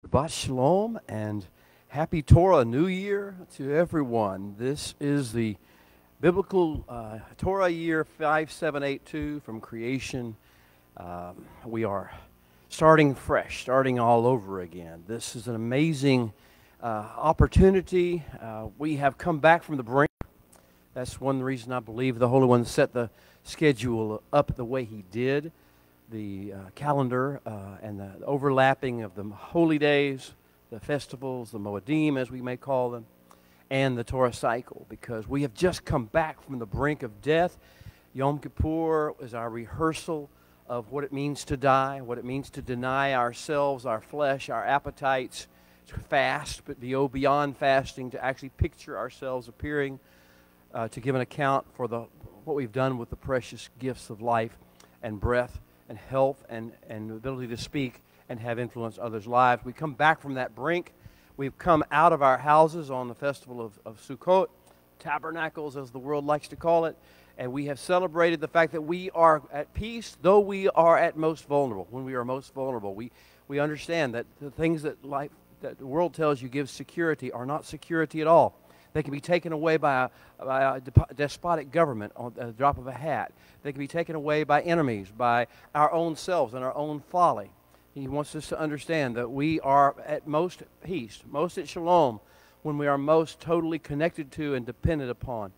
Shabbat Shalom and Happy Torah New Year to everyone. This is the biblical Torah year 5782 from creation. We are starting fresh, starting all over again. This is an amazing opportunity. We have come back from the brink. That's one reason I believe the Holy One set the schedule up the way He did. The calendar and the overlapping of the holy days, the festivals, the Moedim as we may call them, and the Torah cycle, because we have just come back from the brink of death. Yom Kippur is our rehearsal of what it means to die, what it means to deny ourselves, our flesh, our appetites, to fast, but go beyond fasting, to actually picture ourselves appearing to give an account for what we've done with the precious gifts of life and breath and health and the ability to speak and have influence others' lives. We come back from that brink. We've come out of our houses on the festival of Sukkot, tabernacles as the world likes to call it, and we have celebrated the fact that we are at peace, though we are at most vulnerable. When we are most vulnerable, we understand that the things that the world tells you gives security are not security at all. They can be taken away by a despotic government on the drop of a hat. They can be taken away by enemies, by our own selves and our own folly. He wants us to understand that we are at most peace, most at shalom, when we are most totally connected to and dependent upon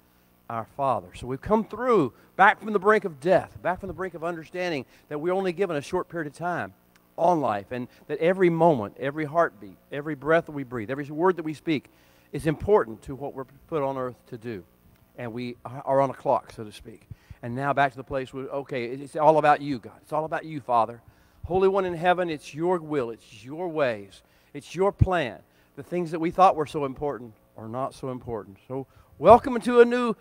our Father. So we've come through, back from the brink of death, back from the brink of understanding that we're only given a short period of time on life, and that every moment, every heartbeat, every breath that we breathe, every word that we speak is important to what we're put on earth to do. And we are on a clock, so to speak. And now back to the place where, okay, it's all about you, God. It's all about you, Father. Holy One in heaven, it's your will. It's your ways. It's your plan. The things that we thought were so important are not so important. So welcome to a new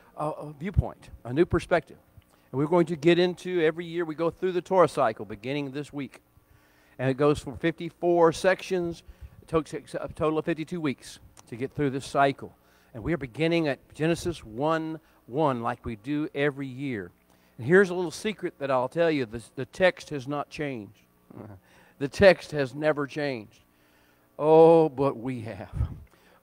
viewpoint, a new perspective. And we're going to get into, every year we go through the Torah cycle beginning this week. And it goes for 54 sections. It takes a total of 52 weeks to get through this cycle. And we are beginning at Genesis 1:1 like we do every year. And here's a little secret that I'll tell you. The text has not changed. The text has never changed. Oh, but we have.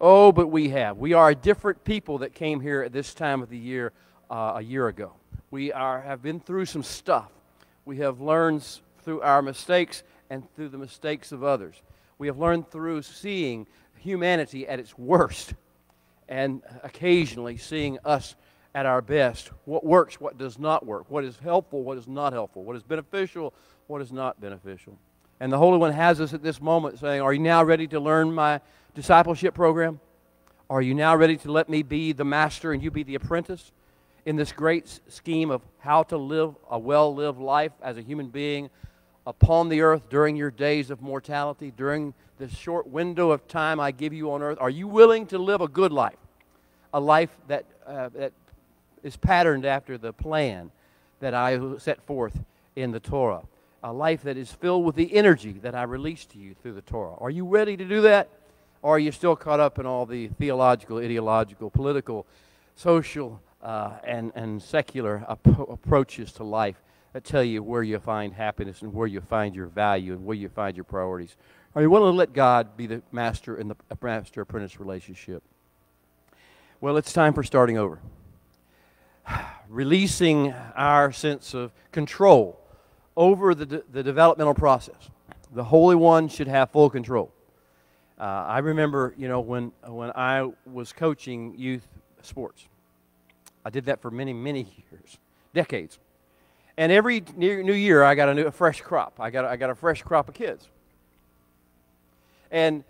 Oh, but we have. We are a different people that came here at this time of the year a year ago. We have been through some stuff. We have learned through our mistakes and through the mistakes of others. We have learned through seeing humanity at its worst and occasionally seeing us at our best. What works, what does not work, what is helpful, what is not helpful, what is beneficial, what is not beneficial. And the Holy One has us at this moment saying, are you now ready to learn my discipleship program? Are you now ready to let me be the master and you be the apprentice in this great scheme of how to live a well-lived life as a human being upon the earth during your days of mortality, during the short window of time I give you on earth? Are you willing to live a good life? A life that is patterned after the plan that I set forth in the Torah. A life that is filled with the energy that I release to you through the Torah. Are you ready to do that? Or are you still caught up in all the theological, ideological, political, social, and secular approaches to life that tell you where you find happiness and where you find your value and where you find your priorities? Are you willing to let God be the master in the master-apprentice relationship? Well, it's time for starting over. Releasing our sense of control over the developmental process. The Holy One should have full control. I remember, when I was coaching youth sports. I did that for many, many years, decades. And every new year, I got a fresh crop. I got a fresh crop of kids. And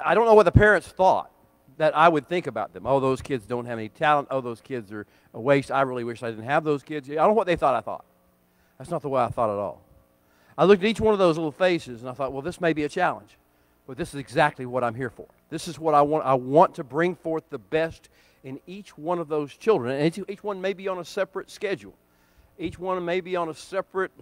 I don't know what the parents thought that I would think about them. Oh, those kids don't have any talent. Oh, those kids are a waste. I really wish I didn't have those kids. I don't know what they thought I thought. That's not the way I thought at all. I looked at each one of those little faces, and I thought, well, this may be a challenge. But this is exactly what I'm here for. This is what I want. I want to bring forth the best in each one of those children. And each one may be on a separate schedule. Each one may be on a separate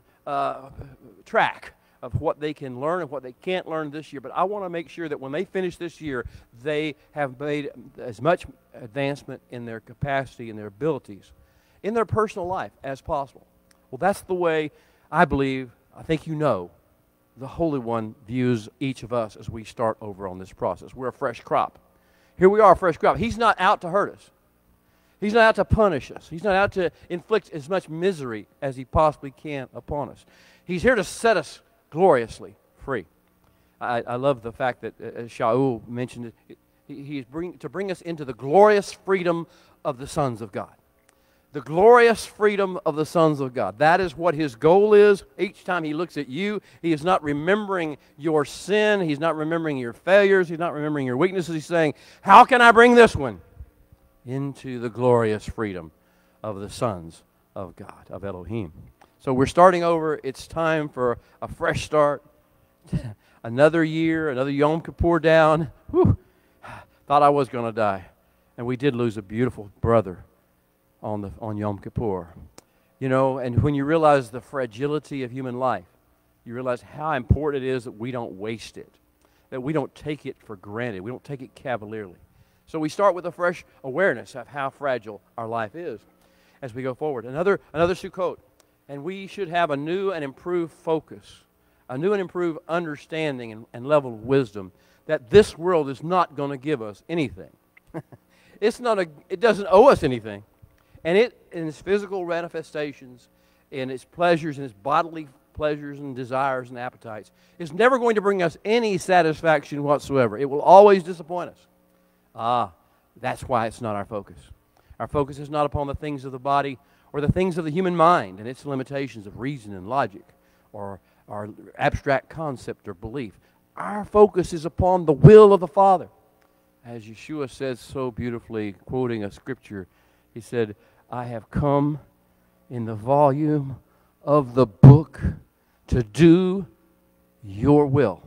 track of what they can learn and what they can't learn this year. But I want to make sure that when they finish this year, they have made as much advancement in their capacity and their abilities in their personal life as possible. Well, that's the way I believe, I think you know, the Holy One views each of us as we start over on this process. We're a fresh crop. Here we are, a fresh crop. He's not out to hurt us. He's not out to punish us. He's not out to inflict as much misery as he possibly can upon us. He's here to set us gloriously free. I love the fact that, as Shaul mentioned, he's to bring us into the glorious freedom of the sons of God. The glorious freedom of the sons of God. That is what his goal is. Each time he looks at you, he is not remembering your sin. He's not remembering your failures. He's not remembering your weaknesses. He's saying, how can I bring this one into the glorious freedom of the sons of God, of Elohim? So we're starting over. It's time for a fresh start. Another year, another Yom Kippur down. Whew. Thought I was going to die. And we did lose a beautiful brother on Yom Kippur. You know, and when you realize the fragility of human life, you realize how important it is that we don't waste it, that we don't take it for granted, we don't take it cavalierly. So we start with a fresh awareness of how fragile our life is as we go forward. Another Sukkot, and we should have a new and improved focus, a new and improved understanding and level of wisdom that this world is not going to give us anything. It doesn't owe us anything. And it, in its physical manifestations, in its pleasures, in its bodily pleasures and desires and appetites, is never going to bring us any satisfaction whatsoever. It will always disappoint us. That's why it's not our focus. Our focus is not upon the things of the body or the things of the human mind and its limitations of reason and logic or our abstract concept or belief. Our focus is upon the will of the Father. As Yeshua says so beautifully, quoting a scripture, he said, I have come in the volume of the book to do your will.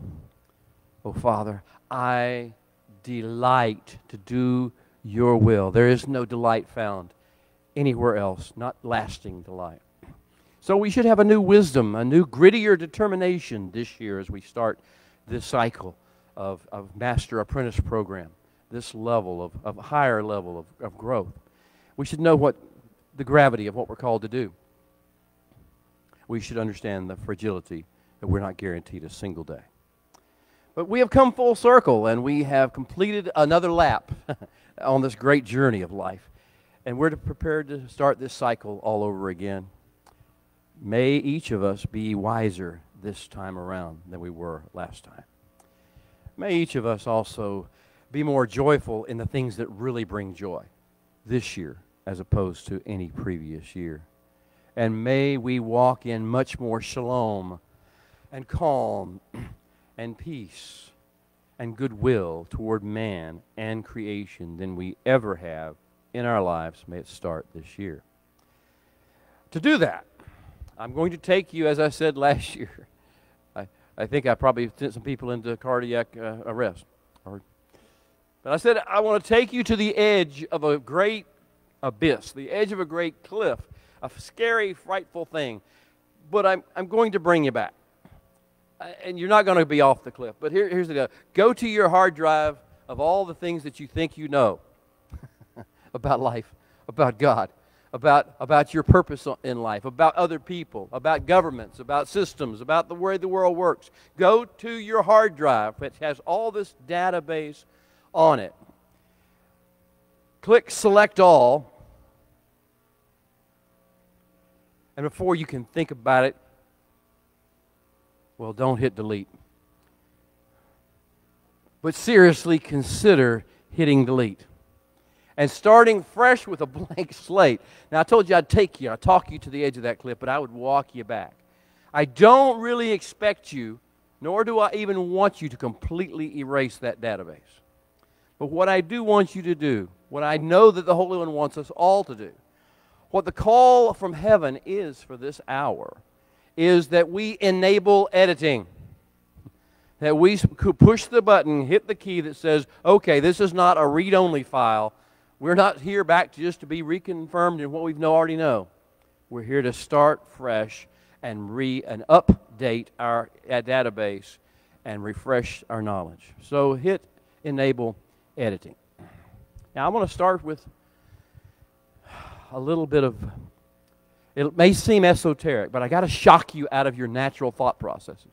Oh, Father, I delight to do your will. There is no delight found anywhere else, not lasting delight. So we should have a new wisdom, a new grittier determination this year as we start this cycle of master-apprentice program, this level of higher level of growth. We should know what the gravity of what we're called to do. We should understand the fragility that we're not guaranteed a single day. But we have come full circle, and we have completed another lap on this great journey of life. And we're prepared to start this cycle all over again. May each of us be wiser this time around than we were last time. May each of us also be more joyful in the things that really bring joy this year as opposed to any previous year. And may we walk in much more shalom and calm and peace and goodwill toward man and creation than we ever have in our lives. May it start this year. To do that, I'm going to take you, as I said last year, I think I probably sent some people into cardiac arrest. But I said I want to take you to the edge of a great abyss, the edge of a great cliff, a scary, frightful thing. But I'm going to bring you back. And you're not going to be off the cliff. But here's the deal. Go to your hard drive of all the things that you think you know about life, about God, about your purpose in life, about other people, about governments, about systems, about the way the world works. Go to your hard drive, which has all this database on it. Click Select All. And before you can think about it, well, don't hit delete. But seriously consider hitting delete. And starting fresh with a blank slate. Now, I told you I'd talk you to the edge of that cliff, but I would walk you back. I don't really expect you, nor do I even want you to completely erase that database. But what I do want you to do, what I know that the Holy One wants us all to do, what the call from heaven is for this hour, is that we enable editing. That we could push the button, hit the key that says, okay, this is not a read-only file. We're not here back just to be reconfirmed in what we already know. We're here to start fresh and update our database and refresh our knowledge. So hit enable editing. Now I want to start with a little bit of, it may seem esoteric, but I got to shock you out of your natural thought processes.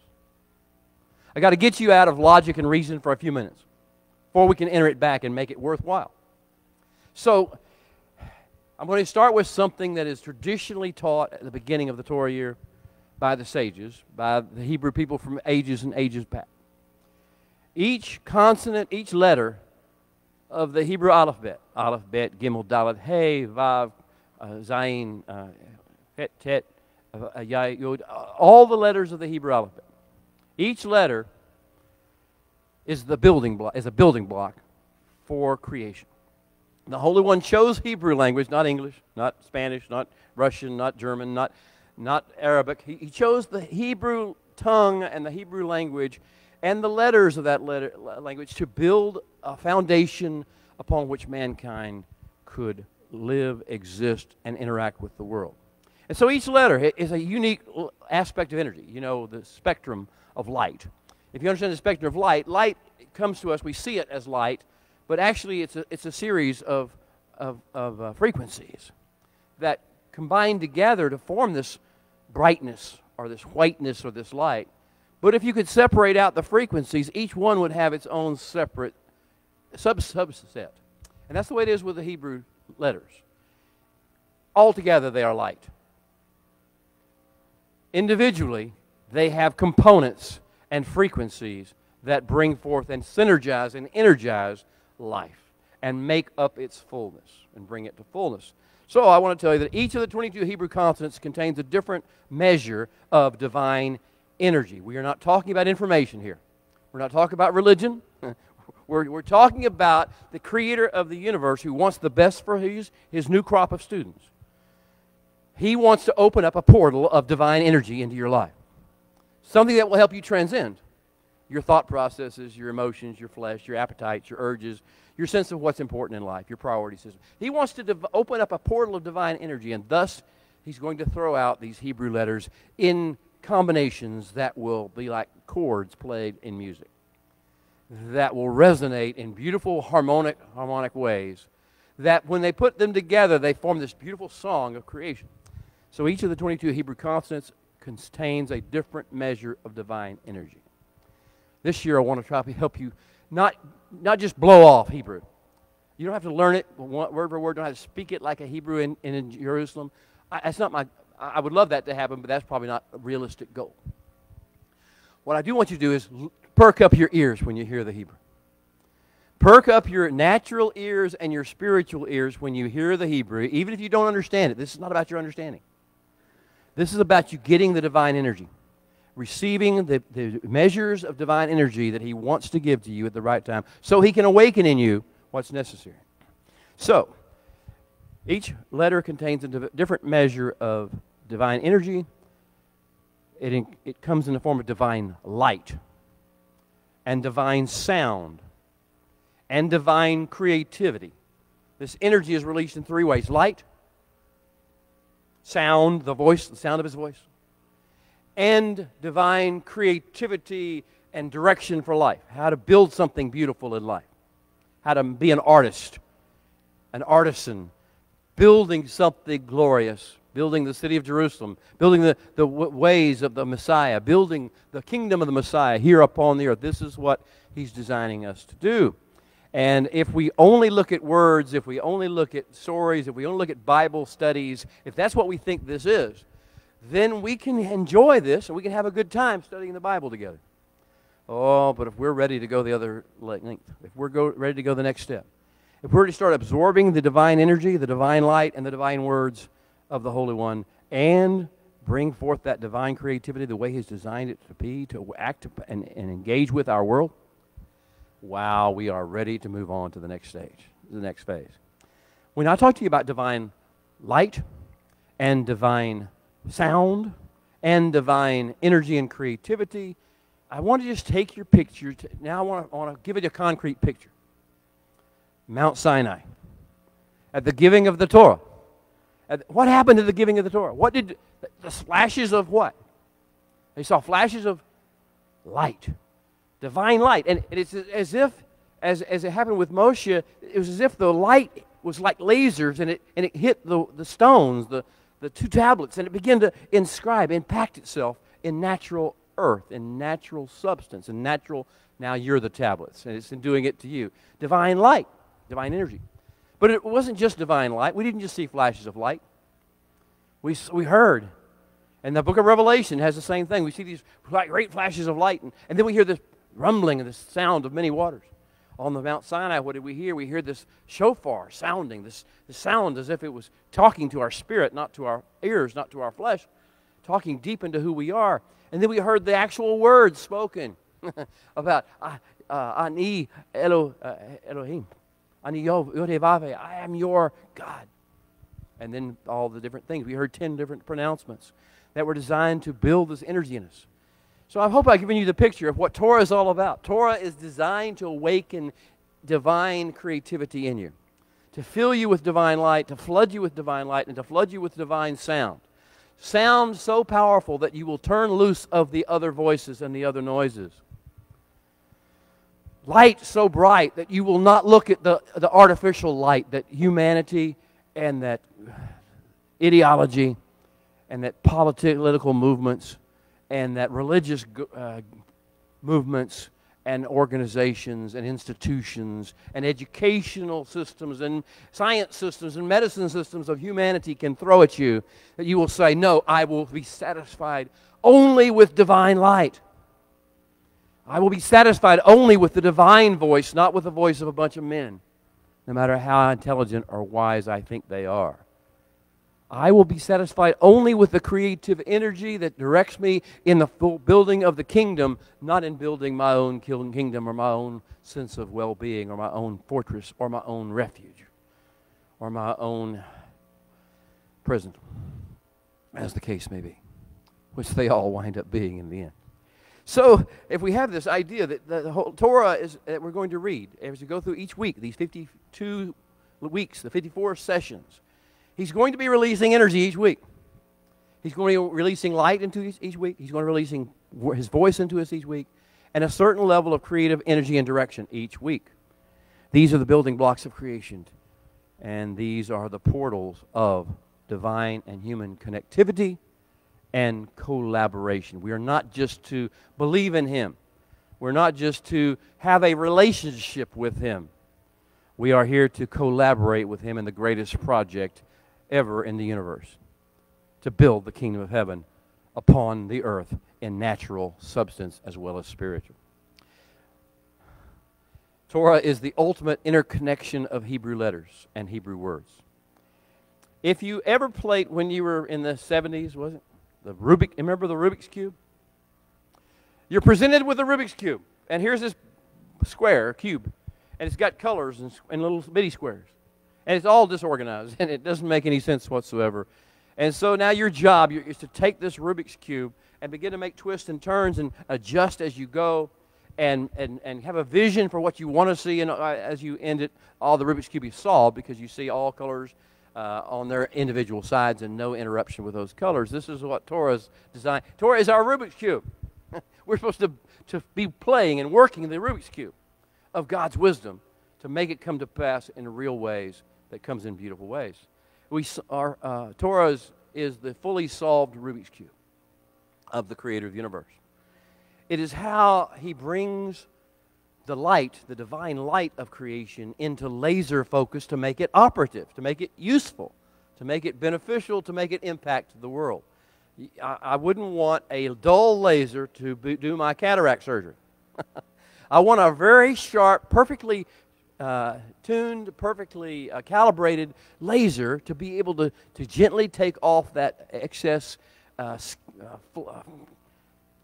I got to get you out of logic and reason for a few minutes before we can enter it back and make it worthwhile. So, I'm going to start with something that is traditionally taught at the beginning of the Torah year by the sages, by the Hebrew people from ages and ages back. Each consonant, each letter of the Hebrew alphabet, Aleph, Bet, Gimel, Dalet, Hey, Vav, Zayin, Het, Tet, Yai, Yod, all the letters of the Hebrew alphabet. Each letter is a building block for creation. The Holy One chose Hebrew language, not English, not Spanish, not Russian, not German, not Arabic. He chose the Hebrew tongue and the Hebrew language and the letters of that language to build a foundation upon which mankind could live, exist, and interact with the world. And so each letter is a unique aspect of energy. You know, the spectrum of light. If you understand the spectrum of light, light comes to us, we see it as light, but actually it's a series of frequencies that combine together to form this brightness or this whiteness or this light. But if you could separate out the frequencies, each one would have its own separate subset. And that's the way it is with the Hebrew letters. Altogether, they are light. Individually, they have components and frequencies that bring forth and synergize and energize life and make up its fullness and bring it to fullness. So I want to tell you that each of the 22 Hebrew consonants contains a different measure of divine energy. We are not talking about information here. We're not talking about religion. We're talking about the creator of the universe who wants the best for his new crop of students. He wants to open up a portal of divine energy into your life. Something that will help you transcend your thought processes, your emotions, your flesh, your appetites, your urges, your sense of what's important in life, your priority system. He wants to open up a portal of divine energy, and thus he's going to throw out these Hebrew letters in combinations that will be like chords played in music, that will resonate in beautiful harmonic ways, that when they put them together, they form this beautiful song of creation. So each of the 22 Hebrew consonants contains a different measure of divine energy. This year I want to try to help you not just blow off Hebrew. You don't have to learn it word for word. You don't have to speak it like a Hebrew in Jerusalem. I would love that to happen, but that's probably not a realistic goal. What I do want you to do is perk up your ears when you hear the Hebrew. Perk up your natural ears and your spiritual ears when you hear the Hebrew, even if you don't understand it. This is not about your understanding. This is about you getting the divine energy, receiving the measures of divine energy that he wants to give to you at the right time so he can awaken in you what's necessary. So, each letter contains a different measure of divine energy. It comes in the form of divine light and divine sound and divine creativity. This energy is released in three ways: light, sound, the sound of his voice, and divine creativity and direction for life. How to build something beautiful in life. How to be an artist, an artisan, building something glorious, building the city of Jerusalem, building the ways of the Messiah, building the kingdom of the Messiah here upon the earth. This is what he's designing us to do. And if we only look at words, if we only look at stories, if we only look at Bible studies, if that's what we think this is, then we can enjoy this and we can have a good time studying the Bible together. Oh, but if we're ready to go the other length, if we're ready to go the next step, if we're to start absorbing the divine energy, the divine light, and the divine words of the Holy One, and bring forth that divine creativity the way he's designed it to be, to act and engage with our world, wow, we are ready to move on to the next stage, the next phase. When I talk to you about divine light and divine sound and divine energy and creativity, I want to just take your picture. Now I want to give it a concrete picture. Mount Sinai, at the giving of the Torah. What happened to the giving of the Torah? What did the flashes of what? They saw flashes of light, divine light. And it's as if, as it happened with Moshe, it was as if the light was like lasers, and it hit the stones, the two tablets, and it began to impact itself in natural earth in natural substance and natural. Now you're the tablets, and it's in doing it to you. Divine light, divine energy. But it wasn't just divine light. We didn't just see flashes of light. We heard. And the book of Revelation has the same thing. We see these great flashes of light, and then we hear this rumbling and this sound of many waters. On the Mount Sinai, what did we hear? We hear this shofar sounding, this sound as if it was talking to our spirit, not to our ears, not to our flesh, talking deep into who we are. And then we heard the actual words spoken about Ani Elohim, Ani Yodevave, I am your God. And then all the different things. We heard 10 different pronouncements that were designed to build this energy in us. So I hope I've given you the picture of what Torah is all about. Torah is designed to awaken divine creativity in you, to fill you with divine light, to flood you with divine light, and to flood you with divine sound. Sound so powerful that you will turn loose of the other voices and the other noises. Light so bright that you will not look at the artificial light that humanity and that ideology and that political movements and that religious movements and organizations and institutions and educational systems and science systems and medicine systems of humanity can throw at you, that you will say, no, I will be satisfied only with divine light. I will be satisfied only with the divine voice, not with the voice of a bunch of men, no matter how intelligent or wise I think they are. I will be satisfied only with the creative energy that directs me in the full building of the kingdom, not in building my own kingdom or my own sense of well-being or my own fortress or my own refuge or my own prison, as the case may be, which they all wind up being in the end. So if we have this idea that the whole Torah is that we're going to read as we go through each week, these 52 weeks, the 54 sessions, He's going to be releasing energy each week. He's going to be releasing light into each week. He's going to be releasing His voice into us each week, and a certain level of creative energy and direction each week. These are the building blocks of creation, and these are the portals of divine and human connectivity and collaboration. We are not just to believe in Him. We're not just to have a relationship with Him. We are here to collaborate with Him in the greatest project ever in the universe, to build the kingdom of heaven upon the earth in natural substance as well as spiritual. Torah is the ultimate interconnection of Hebrew letters and Hebrew words. If you ever played, when you were in the 70s, was it? Remember the Rubik's Cube? You're presented with a Rubik's Cube, and here's this cube, and it's got colors and little bitty squares. And it's all disorganized, and it doesn't make any sense whatsoever. And so now your job is to take this Rubik's Cube and begin to make twists and turns and adjust as you go and have a vision for what you want to see. And as you end it, all the Rubik's Cube is solved because you see all colors on their individual sides and no interruption with those colors. This is what Torah's designed. Torah is our Rubik's Cube. We're supposed to be playing and working the Rubik's Cube of God's wisdom to make it come to pass in real ways that comes in beautiful ways. Torah is the fully solved Rubik's Cube of the Creator of the universe. It is how He brings the light, the divine light of creation, into laser focus to make it operative, to make it useful, to make it beneficial, to make it impact the world. I wouldn't want a dull laser to do my cataract surgery. I want a very sharp, perfectly tuned, perfectly calibrated laser to be able to gently take off that excess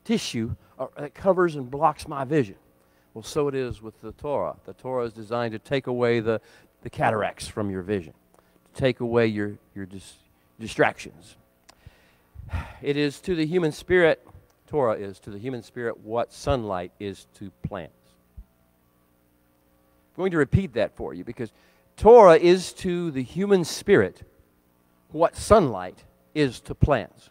tissue that covers and blocks my vision. Well, so it is with the Torah. The Torah is designed to take away the cataracts from your vision, to take away your distractions. It is to the human spirit, Torah is to the human spirit what sunlight is to plants. I'm going to repeat that for you because Torah is to the human spirit what sunlight is to plants.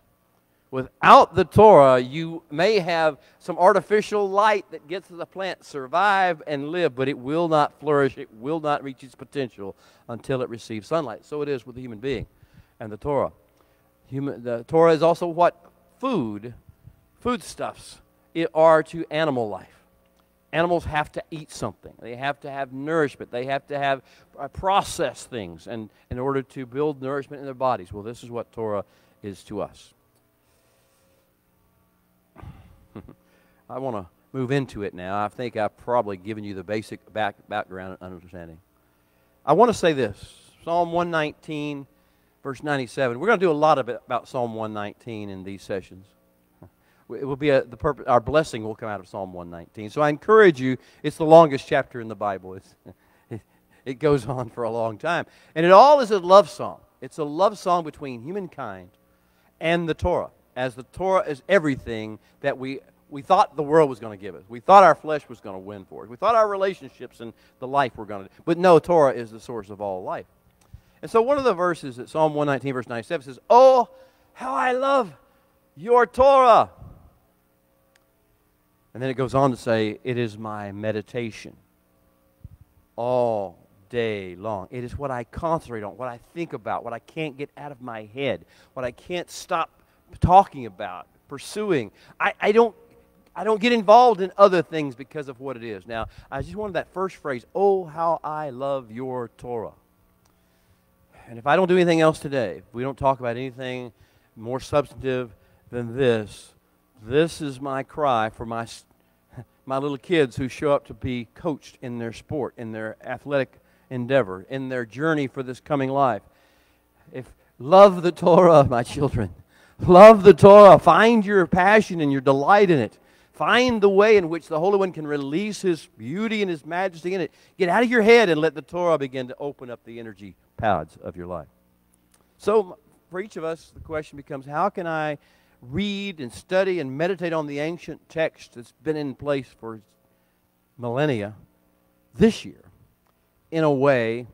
Without the Torah, you may have some artificial light that gets the plant survive and live, but it will not flourish, it will not reach its potential until it receives sunlight. So it is with the human being and the Torah. The Torah is also what foodstuffs are to animal life. Animals have to eat something. They have to have nourishment. They have to have process things and in order to build nourishment in their bodies. Well, this is what Torah is to us. I want to move into it now. I think I've probably given you the basic background and understanding. I want to say this. Psalm 119, verse 97. We're going to do a lot of it about Psalm 119 in these sessions. It will be our blessing will come out of Psalm 119. So I encourage you, it's the longest chapter in the Bible. It goes on for a long time. And it all is a love song. It's a love song between humankind and the Torah, as the Torah is everything that we thought the world was going to give us. We thought our flesh was going to win for us. We thought our relationships and the life were going to. But no, Torah is the source of all life. And so one of the verses at Psalm 119, verse 97 says, "Oh, how I love your Torah." And then it goes on to say, "It is my meditation all day long." It is what I concentrate on, what I think about, what I can't get out of my head, what I can't stop talking about, pursuing. I don't get involved in other things because of what it is. Now, I just wanted that first phrase, "Oh, how I love your Torah." And if I don't do anything else today, if we don't talk about anything more substantive than this is my cry for my little kids who show up to be coached in their sport, in their athletic endeavor, in their journey for this coming life. Love the Torah, my children. Love the Torah. Find your passion and your delight in it. Find the way in which the Holy One can release His beauty and His majesty in it. Get out of your head and let the Torah begin to open up the energy paths of your life. So, for each of us, the question becomes, how can I read and study and meditate on the ancient text that's been in place for millennia this year in a way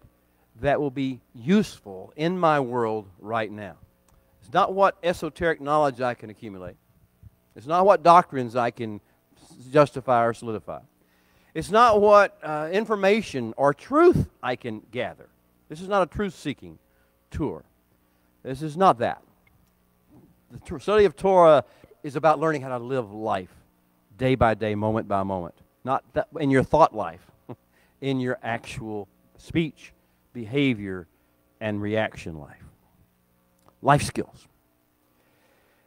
that will be useful in my world right now? It's not what esoteric knowledge I can accumulate. It's not what doctrines I can justify or solidify. It's not what information or truth I can gather. This is not a truth-seeking tour. This is not that. The study of Torah is about learning how to live life day by day, moment by moment. Not that in your thought life, in your actual speech, behavior, and reaction life. Life skills.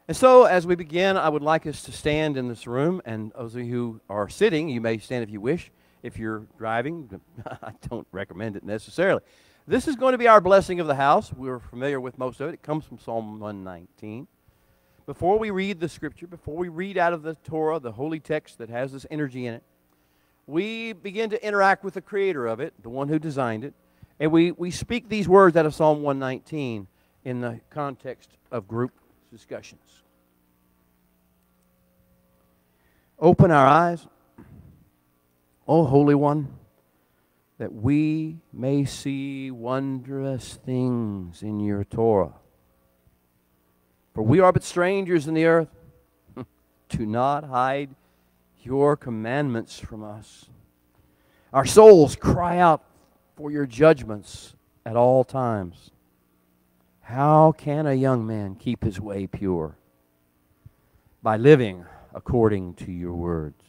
And so, as we begin, I would like us to stand in this room, and those of you who are sitting, you may stand if you wish. If you're driving, I don't recommend it necessarily. This is going to be our blessing of the house. We're familiar with most of it. It comes from Psalm 119. Before we read the Scripture, before we read out of the Torah, the holy text that has this energy in it, we begin to interact with the creator of it, the one who designed it, and we speak these words out of Psalm 119 in the context of group discussions. Open our eyes, O Holy One, that we may see wondrous things in your Torah. For we are but strangers in the earth. Do not hide your commandments from us. Our souls cry out for your judgments at all times. How can a young man keep his way pure? By living according to your words.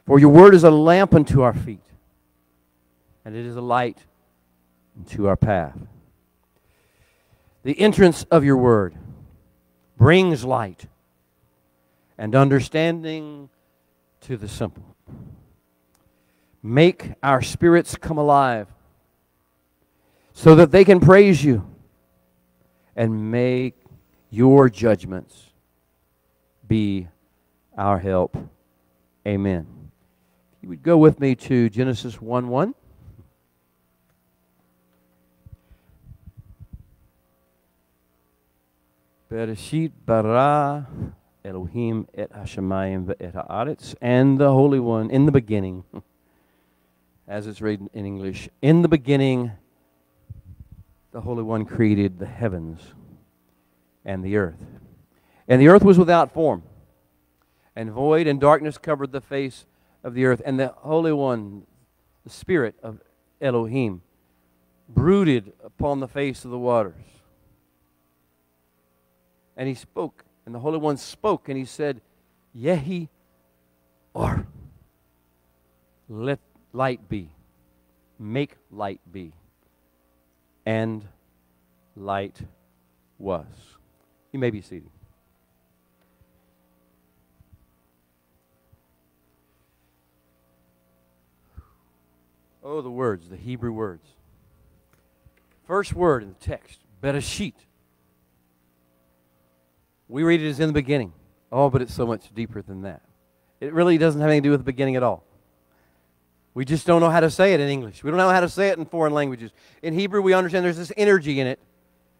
For your word is a lamp unto our feet, and it is a light unto our path. The entrance of your word brings light and understanding to the simple. Make our spirits come alive so that they can praise you, and make your judgments be our help. Amen. If you would go with me to Genesis 1:1. Bereshit bara Elohim et hashamayim ve'et haaretz, and the Holy One, in the beginning, as it's written in English, in the beginning, the Holy One created the heavens and the earth. And the earth was without form, and void, and darkness covered the face of the earth. And the Holy One, the Spirit of Elohim, brooded upon the face of the waters. And he spoke, and the Holy One spoke, and he said, Yehi or. Let light be. Make light be. And light was. You may be seated. Oh, the words, the Hebrew words. First word in the text, Bereshit. We read it as in the beginning. Oh, but it's so much deeper than that. It really doesn't have anything to do with the beginning at all. We just don't know how to say it in English. We don't know how to say it in foreign languages. In Hebrew, we understand there's this energy in it.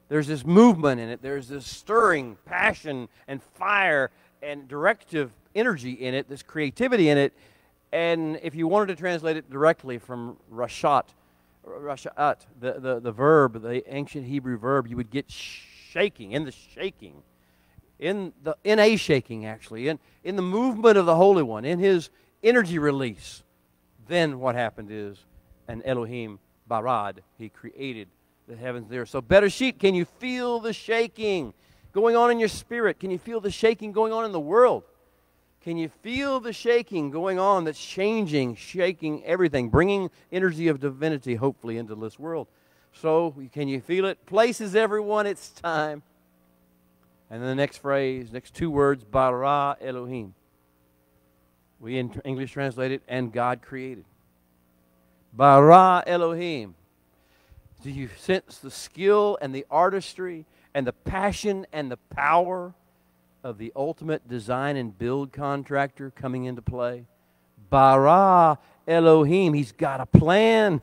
There's this movement in it. There's this stirring passion and fire and directive energy in it, this creativity in it. And if you wanted to translate it directly from Rashat, the verb, the ancient Hebrew verb, you would get shaking, in the shaking, in a shaking actually, in the movement of the Holy One, in His energy release. Then what happened is an Elohim barad, He created the heavens there. So Bereshit, can you feel the shaking going on in your spirit? Can you feel the shaking going on in the world? Can you feel the shaking going on that's changing, shaking everything, bringing energy of divinity, hopefully, into this world? So, can you feel it? Places everyone, it's time. And then the next phrase, next two words, bara Elohim. We in English translate it, and God created. Bara Elohim. Do you sense the skill and the artistry and the passion and the power of the ultimate design and build contractor coming into play? Bara Elohim. He's got a plan.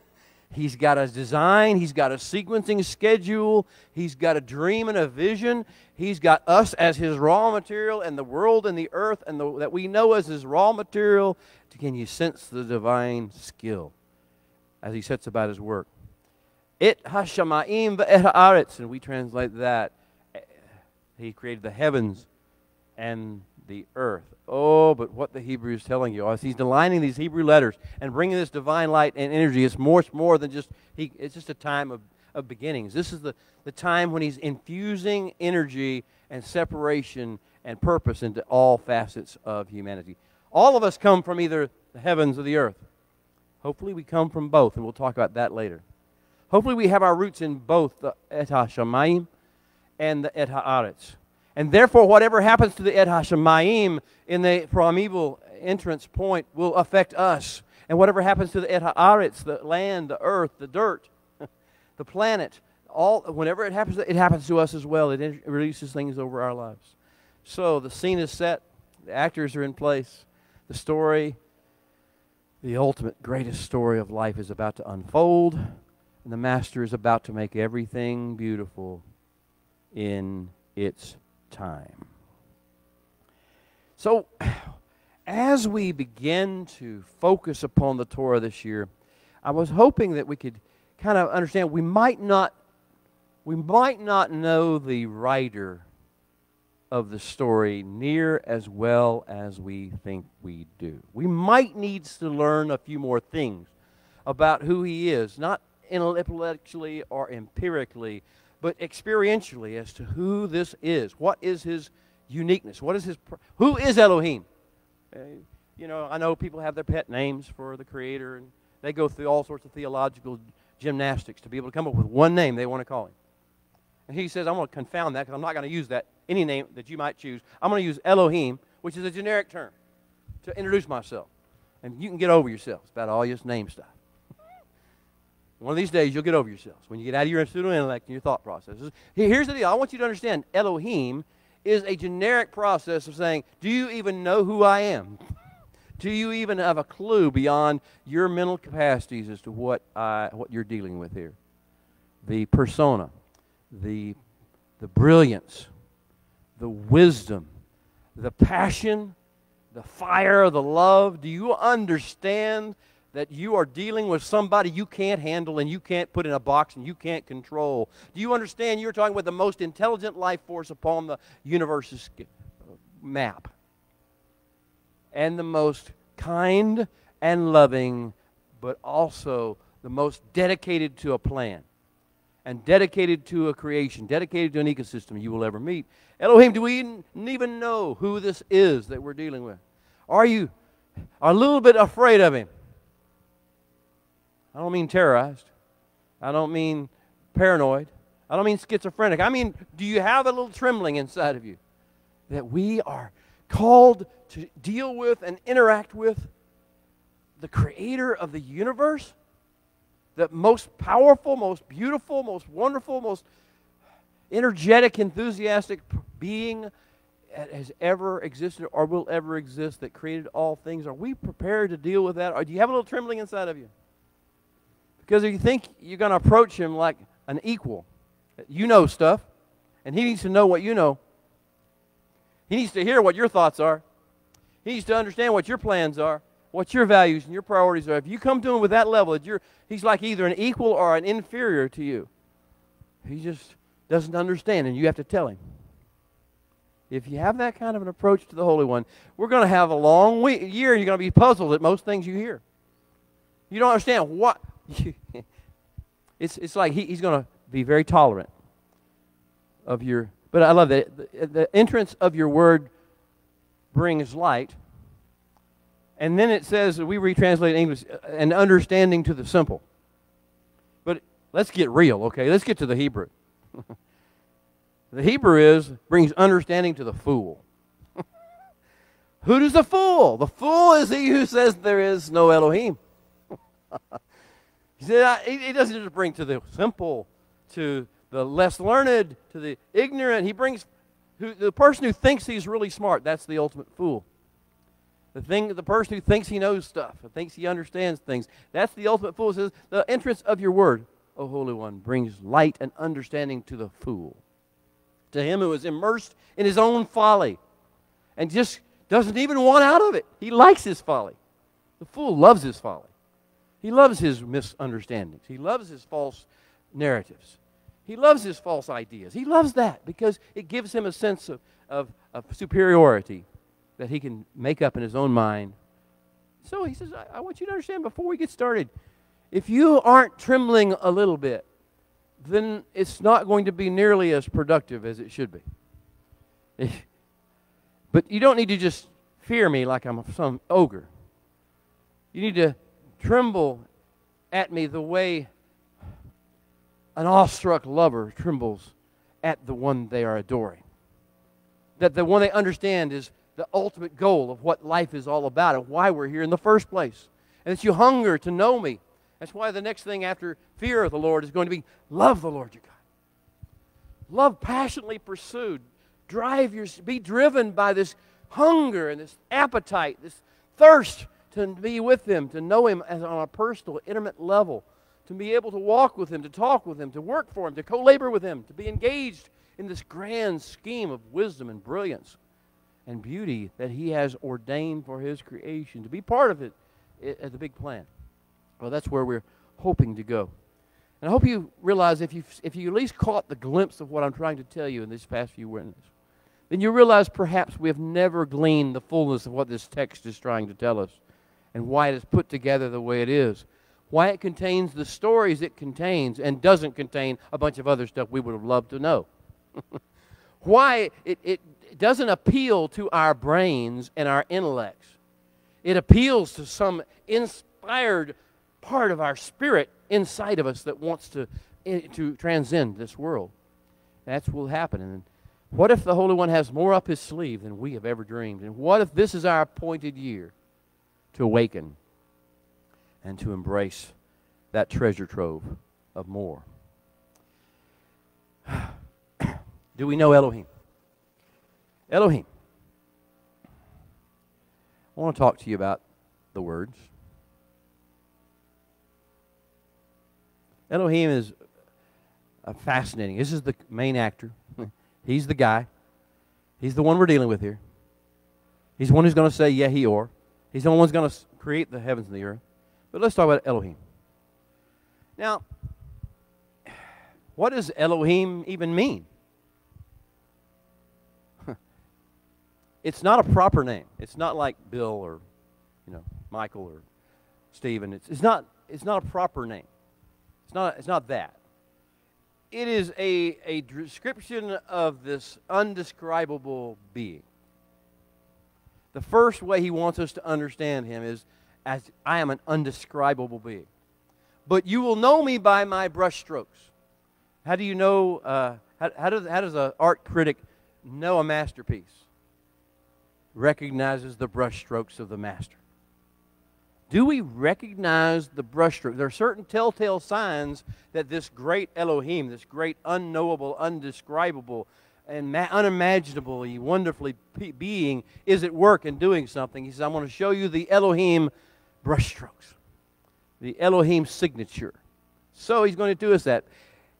He's got a design. He's got a sequencing schedule. He's got a dream and a vision. He's got us as His raw material and the world and the earth and that we know as His raw material. Can you sense the divine skill as He sets about His work? Et hashamayim ve'et haaretz, and we translate that. He created the heavens and the earth. Oh, but what the Hebrew is telling you, as he's aligning these Hebrew letters and bringing this divine light and energy, it's much more than just, it's just a time of beginnings. This is the time when he's infusing energy and separation and purpose into all facets of humanity. All of us come from either the heavens or the earth. Hopefully we come from both, and we'll talk about that later. Hopefully we have our roots in both the Et HaShamayim and the Et HaAretz. And therefore, whatever happens to the Et HaShamayim in the primeval entrance point will affect us. And whatever happens to the Et HaAretz, the land, the earth, the dirt, the planet, whenever it happens to us as well. It releases things over our lives. So the scene is set. The actors are in place. The story, the ultimate greatest story of life, is about to unfold. And the Master is about to make everything beautiful in its time. So, as we begin to focus upon the Torah this year, I was hoping that we could kind of understand we might not know the writer of the story near as well as we think we do. We might need to learn a few more things about who he is, not intellectually or empirically, but experientially as to who this is. What is his uniqueness? Who is Elohim? I know people have their pet names for the Creator, and they go through all sorts of theological gymnastics to be able to come up with one name they want to call him. And he says, I'm going to confound that because I'm not going to use any name that you might choose. I'm going to use Elohim, which is a generic term, to introduce myself. And you can get over yourself. It's about all this name stuff. One of these days, you'll get over yourselves when you get out of your pseudo-intellect and your thought processes. Here's the deal. I want you to understand Elohim is a generic process of saying, do you even know who I am? Do you even have a clue beyond your mental capacities as to what you're dealing with here? The persona, the brilliance, the wisdom, the passion, the fire, the love. Do you understand that you are dealing with somebody you can't handle and you can't put in a box and you can't control? Do you understand you're talking with the most intelligent life force upon the universe's map? And the most kind and loving, but also the most dedicated to a plan. and dedicated to a creation, dedicated to an ecosystem you will ever meet. Elohim, do we even know who this is that we're dealing with? Are you a little bit afraid of him? I don't mean terrorized. I don't mean paranoid. I don't mean schizophrenic. I mean, do you have a little trembling inside of you that we are called to deal with and interact with the creator of the universe? The most powerful, most beautiful, most wonderful, most energetic, enthusiastic being that has ever existed or will ever exist, that created all things. Are we prepared to deal with that? Or do you have a little trembling inside of you? Because if you think you're going to approach him like an equal, you know stuff, and he needs to know what you know. He needs to hear what your thoughts are. He needs to understand what your plans are, what your values and your priorities are. If you come to him with that level, he's like either an equal or an inferior to you. He just doesn't understand, and you have to tell him. If you have that kind of an approach to the Holy One, we're going to have a long year, and you're going to be puzzled at most things you hear. You don't understand what. It's like he's going to be very tolerant of your. But I love that. The entrance of your word brings light. And then it says, we retranslate in English, an understanding to the simple. But let's get real, okay? Let's get to the Hebrew. The Hebrew brings understanding to the fool. Who is the fool? The fool is he who says there is no Elohim. He said, he doesn't just bring to the simple, to the less learned, to the ignorant. He brings the person who thinks he's really smart. That's the ultimate fool. The person who thinks he knows stuff, who thinks he understands things, that's the ultimate fool. It says, the entrance of your word, O Holy One, brings light and understanding to the fool. To him who is immersed in his own folly and just doesn't even want out of it. He likes his folly. The fool loves his folly. He loves his misunderstandings. He loves his false narratives. He loves his false ideas. He loves that because it gives him a sense of superiority that he can make up in his own mind. So he says, I want you to understand before we get started, if you aren't trembling a little bit, then it's not going to be nearly as productive as it should be. But you don't need to just fear me like I'm some ogre. You need to tremble at me the way an awestruck lover trembles at the one they are adoring. That the one they understand is the ultimate goal of what life is all about and why we're here in the first place. And that you hunger to know me. That's why the next thing after fear of the Lord is going to be love the Lord your God. Love passionately pursued. Be driven by this hunger and this appetite, this thirst to be with Him, to know Him as on a personal, intimate level, to be able to walk with Him, to talk with Him, to work for Him, to co-labor with Him, to be engaged in this grand scheme of wisdom and brilliance and beauty that He has ordained for His creation, to be part of it as a big plan. Well, that's where we're hoping to go. And I hope you realize if you at least caught the glimpse of what I'm trying to tell you in these past few minutes, then you realize perhaps we have never gleaned the fullness of what this text is trying to tell us and why it is put together the way it is, why it contains the stories it contains and doesn't contain a bunch of other stuff we would have loved to know. Why it doesn't appeal to our brains and our intellects. It appeals to some inspired part of our spirit inside of us that wants to transcend this world. That's what will happen. And what if the Holy One has more up His sleeve than we have ever dreamed? And what if this is our appointed year to awaken and to embrace that treasure trove of more? Do we know Elohim? Elohim. I want to talk to you about the words. Elohim is fascinating. This is the main actor. He's the guy. He's the one we're dealing with here. He's the one who's going to say, yeah, he or. He's the one who's going to create the heavens and the earth. But let's talk about Elohim. Now, what does Elohim even mean? It's not a proper name. It's not like Bill or, Michael or Stephen. It's not a proper name. It's not that. it is a description of this undescribable being. The first way he wants us to understand him is as I am an undescribable being. But you will know me by my brushstrokes. How do you know, how does an art critic know a masterpiece? Recognizes the brushstrokes of the master. Do we recognize the brushstroke? There are certain telltale signs that this great Elohim, this great unknowable, undescribable, and unimaginably, wonderfully being is at work and doing something. He says, I want to show you the Elohim brushstrokes, the Elohim signature. So he's going to do us that.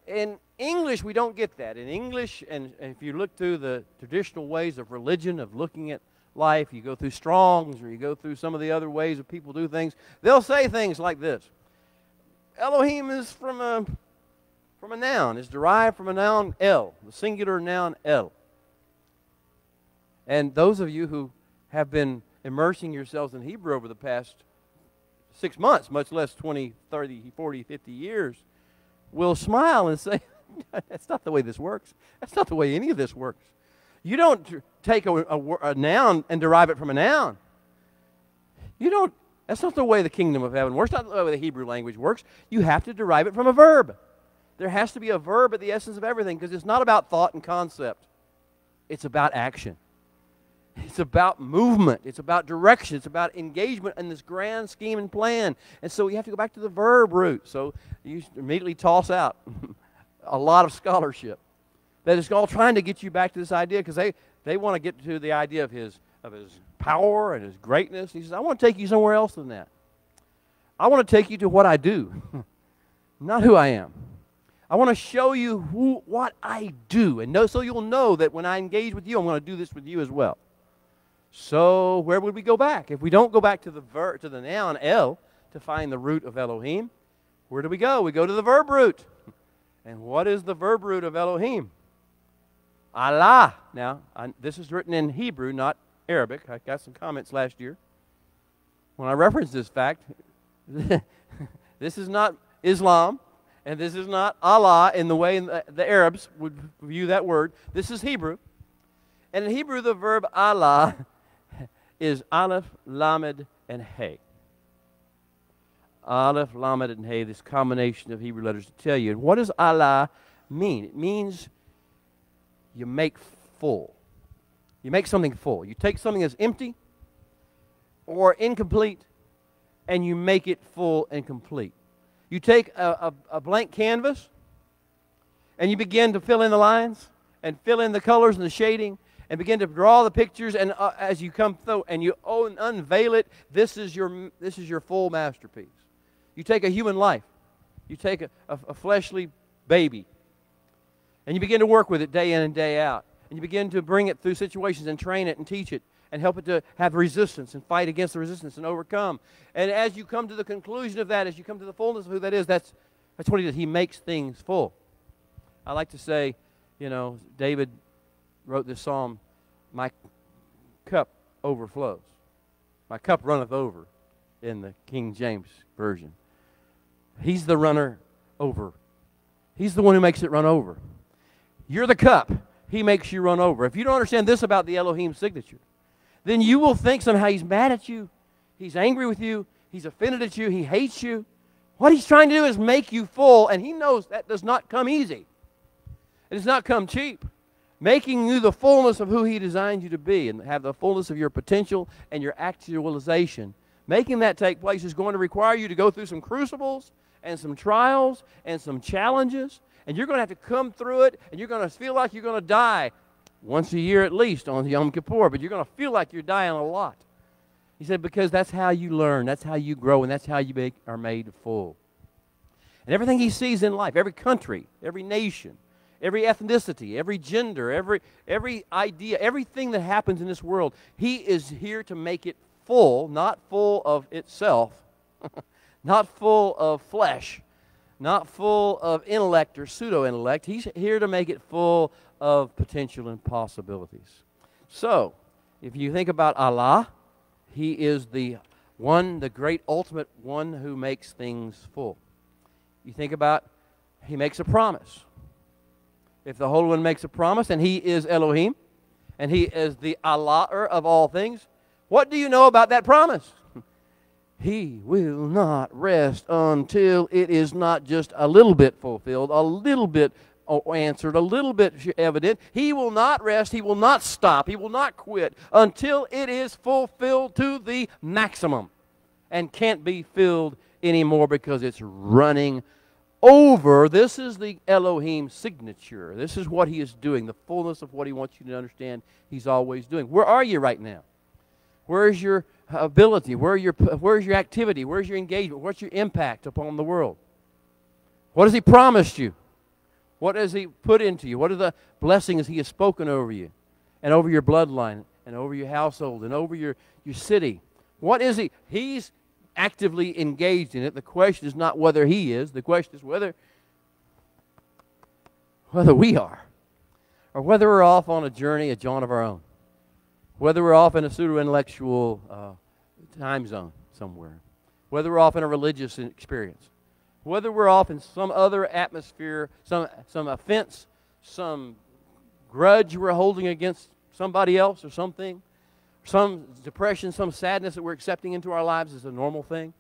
In English, we don't get that. In English, and if you look through the traditional ways of religion, of looking at life, you go through Strong's or you go through some of the other ways that people do things, they'll say things like this. Elohim is from a noun. It's derived from a noun El, the singular noun El. And those of you who have been immersing yourselves in Hebrew over the past 6 months, much less 20, 30, 40, 50 years, will smile and say, that's not the way this works. That's not the way any of this works. You don't take a noun and derive it from a noun. You don't. That's not the way the kingdom of heaven works. Not the way the Hebrew language works. You have to derive it from a verb. There has to be a verb at the essence of everything because it's not about thought and concept. It's about action. It's about movement. It's about direction. It's about engagement in this grand scheme and plan. And so you have to go back to the verb root. So you immediately toss out a lot of scholarship that is all trying to get you back to this idea because they want to get to the idea of his power and his greatness. He says, I want to take you somewhere else than that. I want to take you to what I do, not who I am. I want to show you what I do, and so you'll know that when I engage with you, I'm going to do this with you as well. So where would we go back? If we don't go back to the noun El to find the root of Elohim, where do we go? We go to the verb root. And what is the verb root of Elohim? Allah. Now, this is written in Hebrew, not Arabic. I got some comments last year. When I referenced this fact, this is not Islam, and this is not Allah in the way the Arabs would view that word. This is Hebrew. And in Hebrew, the verb Allah is Aleph, Lamed, and Hey. Aleph, Lamed, and Hey, this combination of Hebrew letters to tell you. And what does Allah mean? It means you make full. You make something full. You take something that's empty or incomplete, and you make it full and complete. You take a blank canvas, and you begin to fill in the lines, and fill in the colors and the shading, and begin to draw the pictures, and as you come through, and you unveil it, this is your full masterpiece. You take a human life. You take a fleshly baby, and you begin to work with it day in and day out. And you begin to bring it through situations and train it and teach it and help it to have resistance and fight against the resistance and overcome. And as you come to the conclusion of that, as you come to the fullness of who that is, that's what he does. He makes things full. I like to say, David wrote this psalm, my cup overflows. My cup runneth over in the King James Version. He's the runner over. He's the one who makes it run over. You're the cup. He makes you run over. If you don't understand this about the Elohim signature, then you will think somehow he's mad at you, he's angry with you, he's offended at you, he hates you. What he's trying to do is make you full, and he knows that does not come easy. It does not come cheap. Making you the fullness of who he designed you to be and have the fullness of your potential and your actualization. Making that take place is going to require you to go through some crucibles and some trials and some challenges. And you're going to have to come through it, and you're going to feel like you're going to die once a year at least on Yom Kippur, but you're going to feel like you're dying a lot. He said, because that's how you learn, that's how you grow, and that's how you are made full. And everything he sees in life, every country, every nation, every ethnicity, every gender, every idea, everything that happens in this world, he is here to make it full, not full of itself, not full of flesh, not full of intellect or pseudo-intellect. He's here to make it full of potential and possibilities. So, if you think about Allah, he is the one, the great ultimate one who makes things full. You think about, he makes a promise. If the Holy One makes a promise, and He is Elohim, and He is the Allah'er of all things, what do you know about that promise? He will not rest until it is not just a little bit fulfilled, a little bit answered, a little bit evident. He will not rest. He will not stop. He will not quit until it is fulfilled to the maximum and can't be filled anymore because it's running over. This is the Elohim signature. This is what He is doing, the fullness of what He wants you to understand He's always doing. Where are you right now? Where's your ability? Where's your activity? Where's your engagement? What's your impact upon the world? What has He promised you? What has He put into you? What are the blessings He has spoken over you and over your bloodline and over your household and over your city? What is He? He's actively engaged in it. The question is not whether He is. The question is whether we are, or whether we're off on a journey, a jaunt of our own. Whether we're off in a pseudo-intellectual time zone somewhere. Whether we're off in a religious experience. Whether we're off in some other atmosphere, some offense, some grudge we're holding against somebody else or something. Some depression, some sadness that we're accepting into our lives as a normal thing.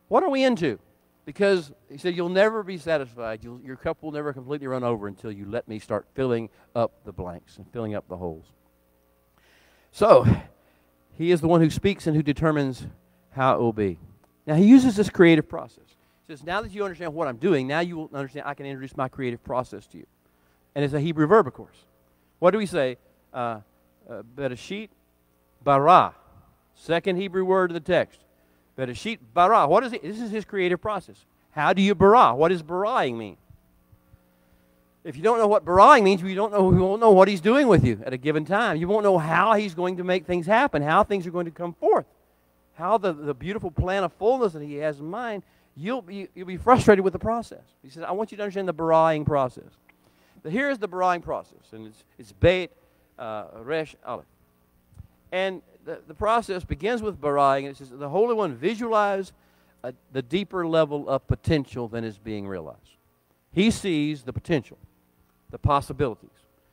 What are we into? Because He said, you'll never be satisfied. Your cup will never completely run over until you let me start filling up the blanks and filling up the holes. So, He is the one who speaks and who determines how it will be. Now, He uses this creative process. He says, now that you understand what I'm doing, now you will understand I can introduce my creative process to you. And it's a Hebrew verb, of course. What do we say? Bereshit bara. Second Hebrew word of the text. Bereshit bara. What is it? This is His creative process. How do you bara? What does baraing mean? If you don't know what baraing means, you won't know what He's doing with you at a given time. You won't know how He's going to make things happen, how things are going to come forth, how the beautiful plan of fullness that He has in mind. You'll be frustrated with the process. He says, I want you to understand the baraing process. But here is the baraing process, and it's Beit Resh Aleph. And the process begins with baraing, and it says, the Holy One visualized the deeper level of potential than is being realized. He sees the potential, the possibilities.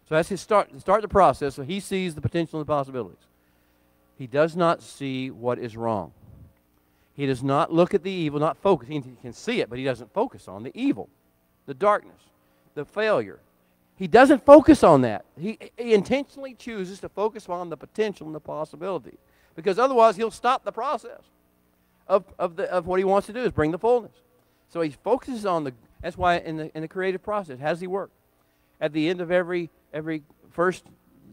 So that's His start the process. So He sees the potential and the possibilities. He does not see what is wrong. He does not look at the evil, not focus. He can see it, but He doesn't focus on the evil, the darkness, the failure. He doesn't focus on that. He intentionally chooses to focus on the potential and the possibility, because otherwise He'll stop the process of what He wants to do, is bring the fullness. So He focuses on the. That's why in the creative process, how does He work? At the end of every first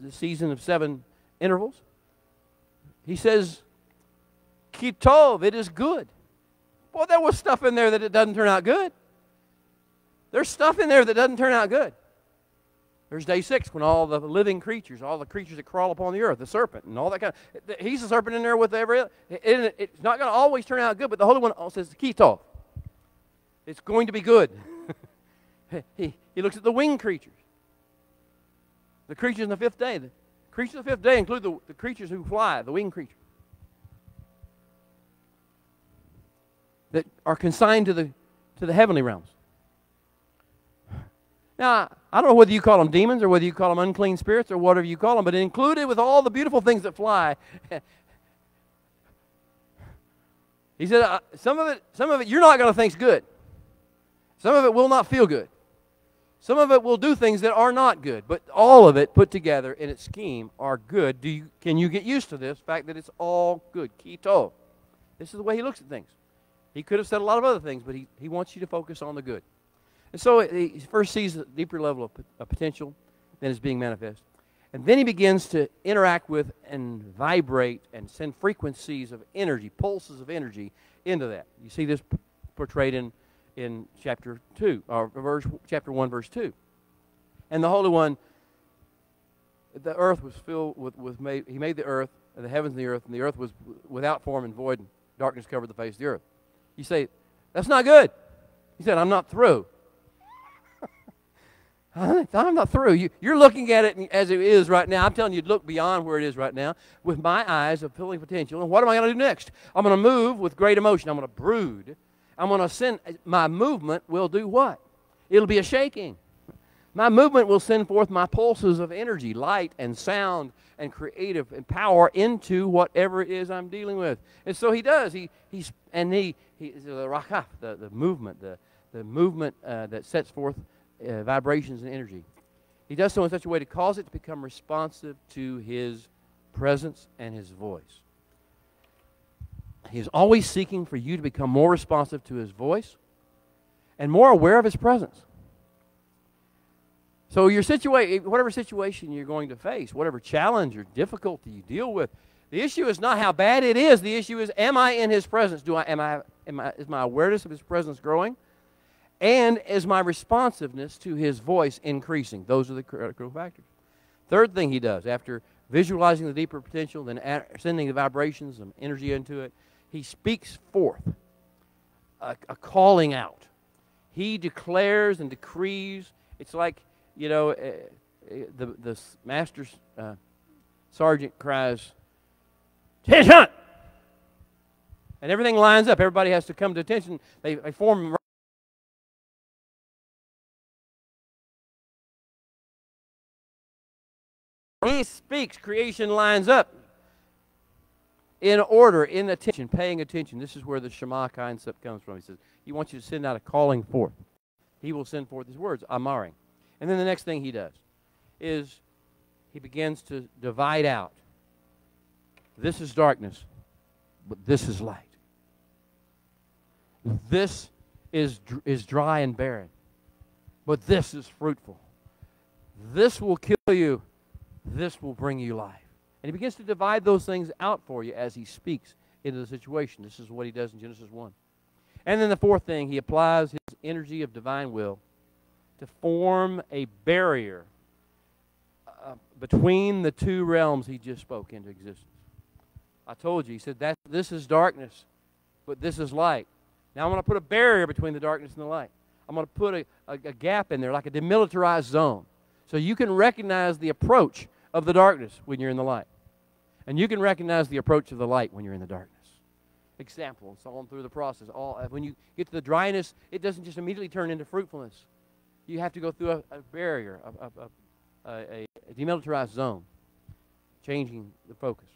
season of 7 intervals, He says, Ki tov, it is good. Well, there was stuff in there that it doesn't turn out good. There's stuff in there that doesn't turn out good. There's day 6 when all the living creatures, all the creatures that crawl upon the earth, the serpent and all that kind of, He's a serpent in there with it's not going to always turn out good, but the Holy One says, Ki tov. It's going to be good. He looks at the winged creatures. The creatures in the 5th day. The creatures of the 5th day include the creatures who fly, the winged creatures, that are consigned to the heavenly realms. Now, I don't know whether you call them demons or whether you call them unclean spirits or whatever you call them, but included with all the beautiful things that fly, He said, some of it you're not going to think's good. Some of it will not feel good. Some of it will do things that are not good, but all of it put together in its scheme are good. Can you get used to this fact that it's all good? Ki tov. This is the way He looks at things. He could have said a lot of other things, but he wants you to focus on the good. And so He first sees a deeper level of potential than is being manifest. And then He begins to interact with and vibrate and send frequencies of energy, pulses of energy into that. You see this portrayed in chapter 2, or chapter 1, verse 2. And the Holy One, the earth was filled He made the earth, and the heavens and the earth was without form and void, and darkness covered the face of the earth. You say, that's not good. He said, I'm not through. I'm not through. You're looking at it as it is right now. I'm telling you, look beyond where it is right now with my eyes of filling potential. And what am I going to do next? I'm going to move with great emotion. I'm going to brood. I'm going to send, my movement will do what? It'll be a shaking. My movement will send forth my pulses of energy, light and sound and creative and power into whatever it is I'm dealing with. And so he does. The rakaf, the movement, the movement that sets forth vibrations and energy. He does so in such a way to cause it to become responsive to his presence and his voice. He is always seeking for you to become more responsive to his voice and more aware of his presence. So whatever situation you're going to face, whatever challenge or difficulty you deal with, the issue is not how bad it is. The issue is, am I in his presence? Is my awareness of his presence growing? And is my responsiveness to his voice increasing? Those are the critical factors. Third thing he does, after visualizing the deeper potential, then sending the vibrations and energy into it, he speaks forth a calling out. He declares and decrees. It's like, the master sergeant cries, "Attention!" And everything lines up. Everybody has to come to attention. They form. He speaks, creation lines up in order, in attention, paying attention. This is where the Shema concept comes from. He says, he wants you to send out a calling forth. He will send forth his words, amaring. And then the next thing he does is he begins to divide out. This is darkness, but this is light. This is dry and barren, but this is fruitful. This will kill you. This will bring you life. And he begins to divide those things out for you as he speaks into the situation. This is what he does in Genesis 1. And then the fourth thing, he applies his energy of divine will to form a barrier between the two realms he just spoke into existence. I told you, he said, this is darkness, but this is light. Now I'm going to put a barrier between the darkness and the light. I'm going to put a gap in there, like a demilitarized zone, so you can recognize the approach of the darkness when you're in the light. And you can recognize the approach of the light when you're in the darkness. Example, it's all through the process. When you get to the dryness, it doesn't just immediately turn into fruitfulness. You have to go through a barrier, a demilitarized zone, changing the focus.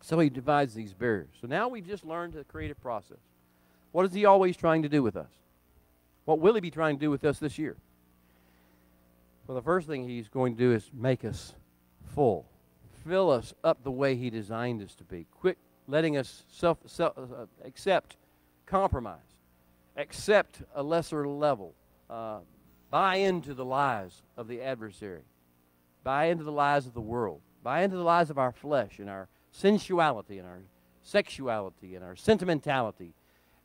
So he divides these barriers. So now we've just learned the creative process. What is he always trying to do with us? What will he be trying to do with us this year? Well, the first thing he's going to do is make us full. Fill us up the way he designed us to be. Quit letting us accept compromise, accept a lesser level, buy into the lies of the adversary, buy into the lies of the world, buy into the lies of our flesh and our sensuality and our sexuality and our sentimentality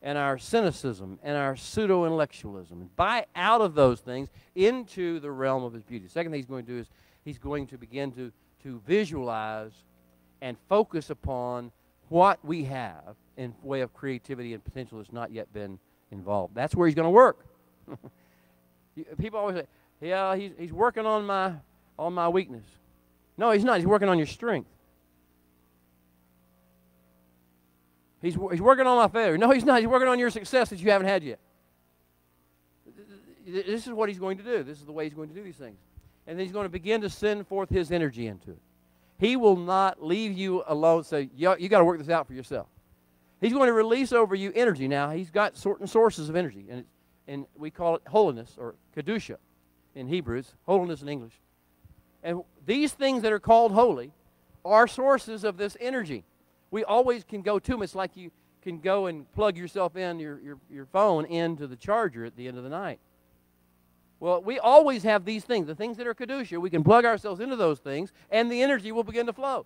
and our cynicism and our pseudo-intellectualism. Buy out of those things into the realm of his beauty. The second thing he's going to do is he's going to begin to visualize and focus upon what we have in way of creativity and potential that's not yet been involved. That's where he's going to work. People always say, yeah, he's working on my weakness. No, he's not. He's working on your strength. He's working on my failure. No, he's not. He's working on your success that you haven't had yet. This is what he's going to do. This is the way he's going to do these things. And then he's going to begin to send forth his energy into it. He will not leave you alone and say, you got to work this out for yourself. He's going to release over you energy. Now, he's got certain sources of energy, and we call it holiness, or kedusha in Hebrew. It's holiness in English. And these things that are called holy are sources of this energy. We always can go to them. It's like you can go and plug yourself in, your phone into the charger at the end of the night. Well, we always have these things, the things that are kedusha. We can plug ourselves into those things, and the energy will begin to flow.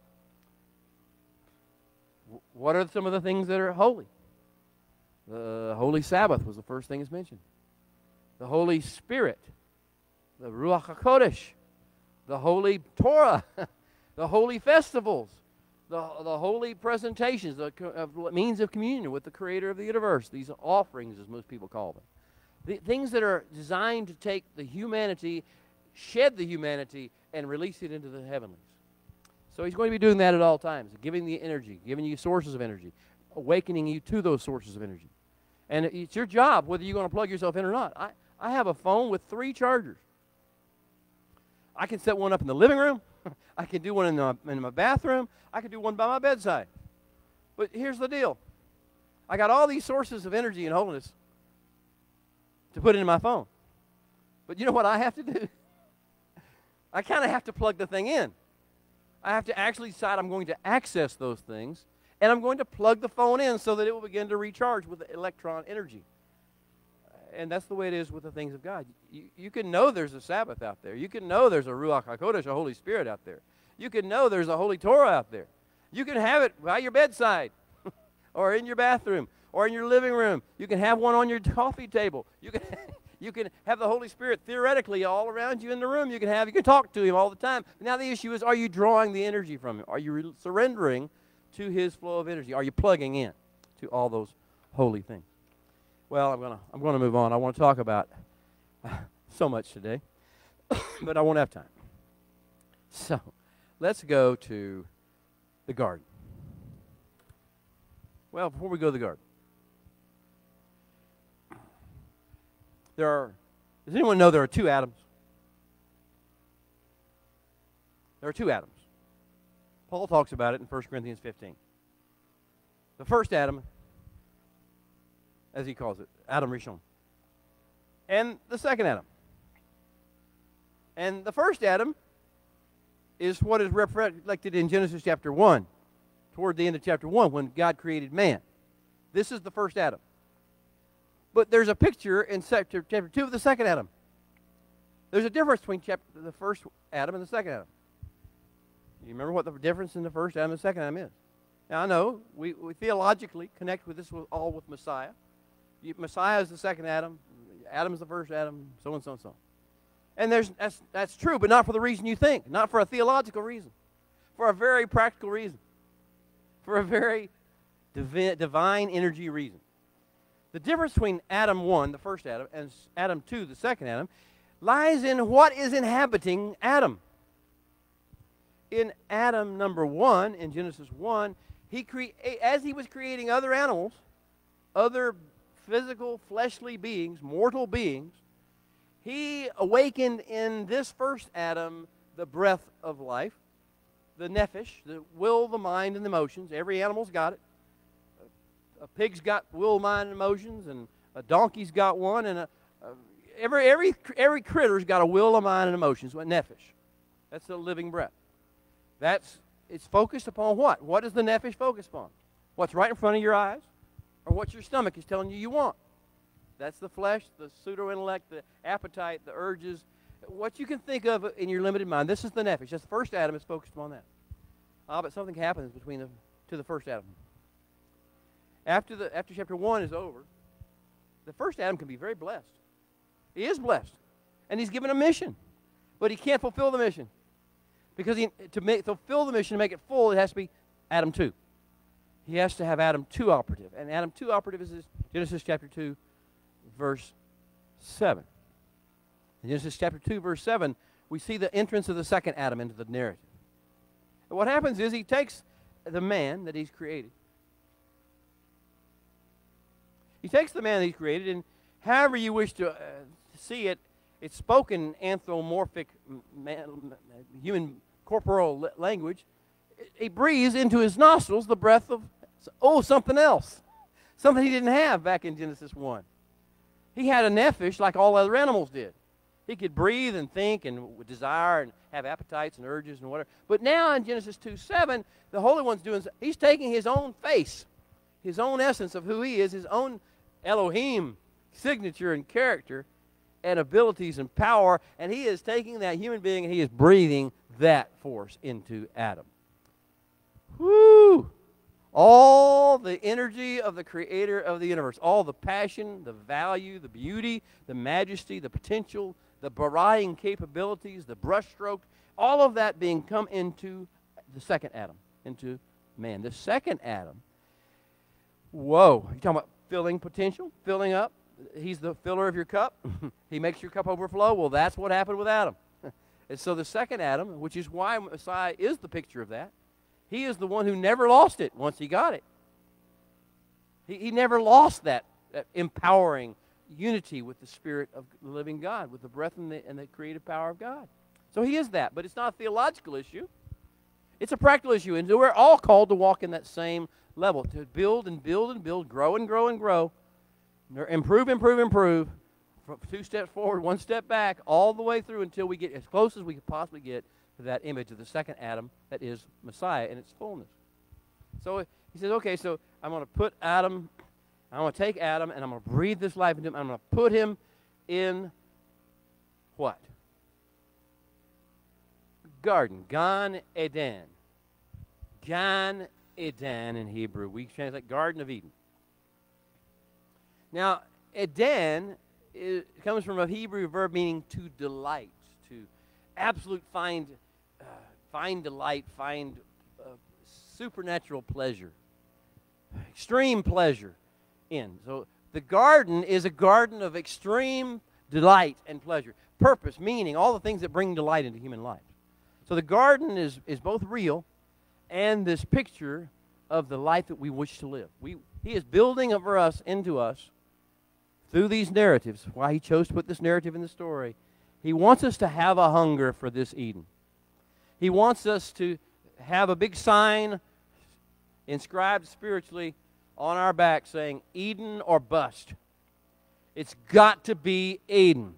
What are some of the things that are holy? The Holy Sabbath was the first thing that's mentioned. The Holy Spirit, the Ruach HaKodesh, the Holy Torah, the holy festivals, the holy presentations, the means of communion with the Creator of the universe. These offerings, as most people call them. The things that are designed to take the humanity, shed the humanity, and release it into the heavenlies. So he's going to be doing that at all times, giving the energy, giving you sources of energy, awakening you to those sources of energy. And it's your job whether you're going to plug yourself in or not. I have a phone with 3 chargers. I can set one up in the living room. I can do one in my bathroom. I can do one by my bedside. But here's the deal. I got all these sources of energy and holiness to put into my phone. But you know what I have to do? I kind of have to plug the thing in. I have to actually decide I'm going to access those things, and I'm going to plug the phone in so that it will begin to recharge with electron energy. And that's the way it is with the things of God. You can know there's a Sabbath out there. You can know there's a Ruach HaKodesh, a Holy Spirit out there. You can know there's a Holy Torah out there. You can have it by your bedside or in your bathroom or in your living room. You can have one on your coffee table. You can have the Holy Spirit theoretically all around you in the room. You can talk to Him all the time. Now the issue is, are you drawing the energy from Him? Are you surrendering to His flow of energy? Are you plugging in to all those holy things? Well, I'm gonna move on. I want to talk about so much today, but I won't have time. So let's go to the garden. Well, before we go to the garden, does anyone know there are two Adams? There are two Adams. Paul talks about it in 1 Corinthians 15. The first Adam, as he calls it, Adam Rishon. And the second Adam. And the first Adam is what is reflected in Genesis chapter 1, toward the end of chapter 1, when God created man. This is the first Adam. But there's a picture in chapter 2 of the second Adam. There's a difference between the first Adam and the second Adam. You remember what the difference in the first Adam and the second Adam is? Now, I know we theologically connect with this all with Messiah. Messiah is the second Adam. Adam is the first Adam, so and so and so. And that's true, but not for the reason you think. Not for a theological reason. For a very practical reason. For a very divine energy reason. The difference between Adam 1, the first Adam, and Adam 2, the second Adam, lies in what is inhabiting Adam. In Adam number 1, in Genesis 1, as he was creating other animals, other physical, fleshly beings, mortal beings, he awakened in this first Adam the breath of life, the nephesh, the will, the mind, and the emotions. Every animal's got it. A pig's got will, mind, and emotions, and a donkey's got one, and every critter's got a will, a mind, and emotions. What nephesh? That's the living breath. It's focused upon what? What is the nephesh focused upon? What's right in front of your eyes, or what your stomach is telling you want? That's the flesh, the pseudo-intellect, the appetite, the urges, what you can think of in your limited mind. This is the nephesh. That's the first Adam is focused upon that. But something happens to the first Adam. After chapter 1 is over, the first Adam can be very blessed. He is blessed. And he's given a mission. But he can't fulfill the mission. Because to fulfill the mission, to make it full, it has to be Adam 2. He has to have Adam 2 operative. And Adam 2 operative is Genesis chapter 2, verse 7. In Genesis chapter 2, verse 7, we see the entrance of the second Adam into the narrative. And what happens is he takes the man that he's created. He takes the man that he's created, and however you wish to see it, it's spoken anthropomorphic human corporal language. He breathes into his nostrils the breath of, something else. Something he didn't have back in Genesis 1. He had a nephesh like all other animals did. He could breathe and think and desire and have appetites and urges and whatever. But now in Genesis 2:7, the Holy One's he's taking his own face, his own essence of who he is, his own Elohim signature and character and abilities and power, and he is taking that human being and he is breathing that force into Adam. Woo! All the energy of the creator of the universe, all the passion, the value, the beauty, the majesty, the potential, the varying capabilities, the brushstroke, all of that being come into the second Adam, into man. The second Adam, whoa, you're talking about filling potential, filling up. He's the filler of your cup. He makes your cup overflow. Well, that's what happened with Adam. And so the second Adam, which is why Messiah is the picture of that, he is the one who never lost it once he got it. He never lost that empowering unity with the Spirit of the living God, with the breath and the creative power of God. So he is that, but it's not a theological issue. It's a practical issue, and we're all called to walk in that same level, to build and build and build, grow and grow and grow, improve, improve, improve, 2 steps forward, 1 step back, all the way through until we get as close as we could possibly get to that image of the second Adam that is Messiah in its fullness. So he says, okay, so I'm going to take Adam, and I'm going to breathe this life into him. I'm going to put him in what? Garden. Gan Eden. Gan Eden in Hebrew. We translate Garden of Eden. Now, Eden comes from a Hebrew verb meaning to delight, to absolute find delight, find supernatural pleasure, extreme pleasure in. So the garden is a garden of extreme delight and pleasure, purpose, meaning, all the things that bring delight into human life. So the garden is both real and this picture of the life that we wish to live. He is building over us, into us, through these narratives. Why he chose to put this narrative in the story. He wants us to have a hunger for this Eden. He wants us to have a big sign inscribed spiritually on our back saying, Eden or bust. It's got to be Eden.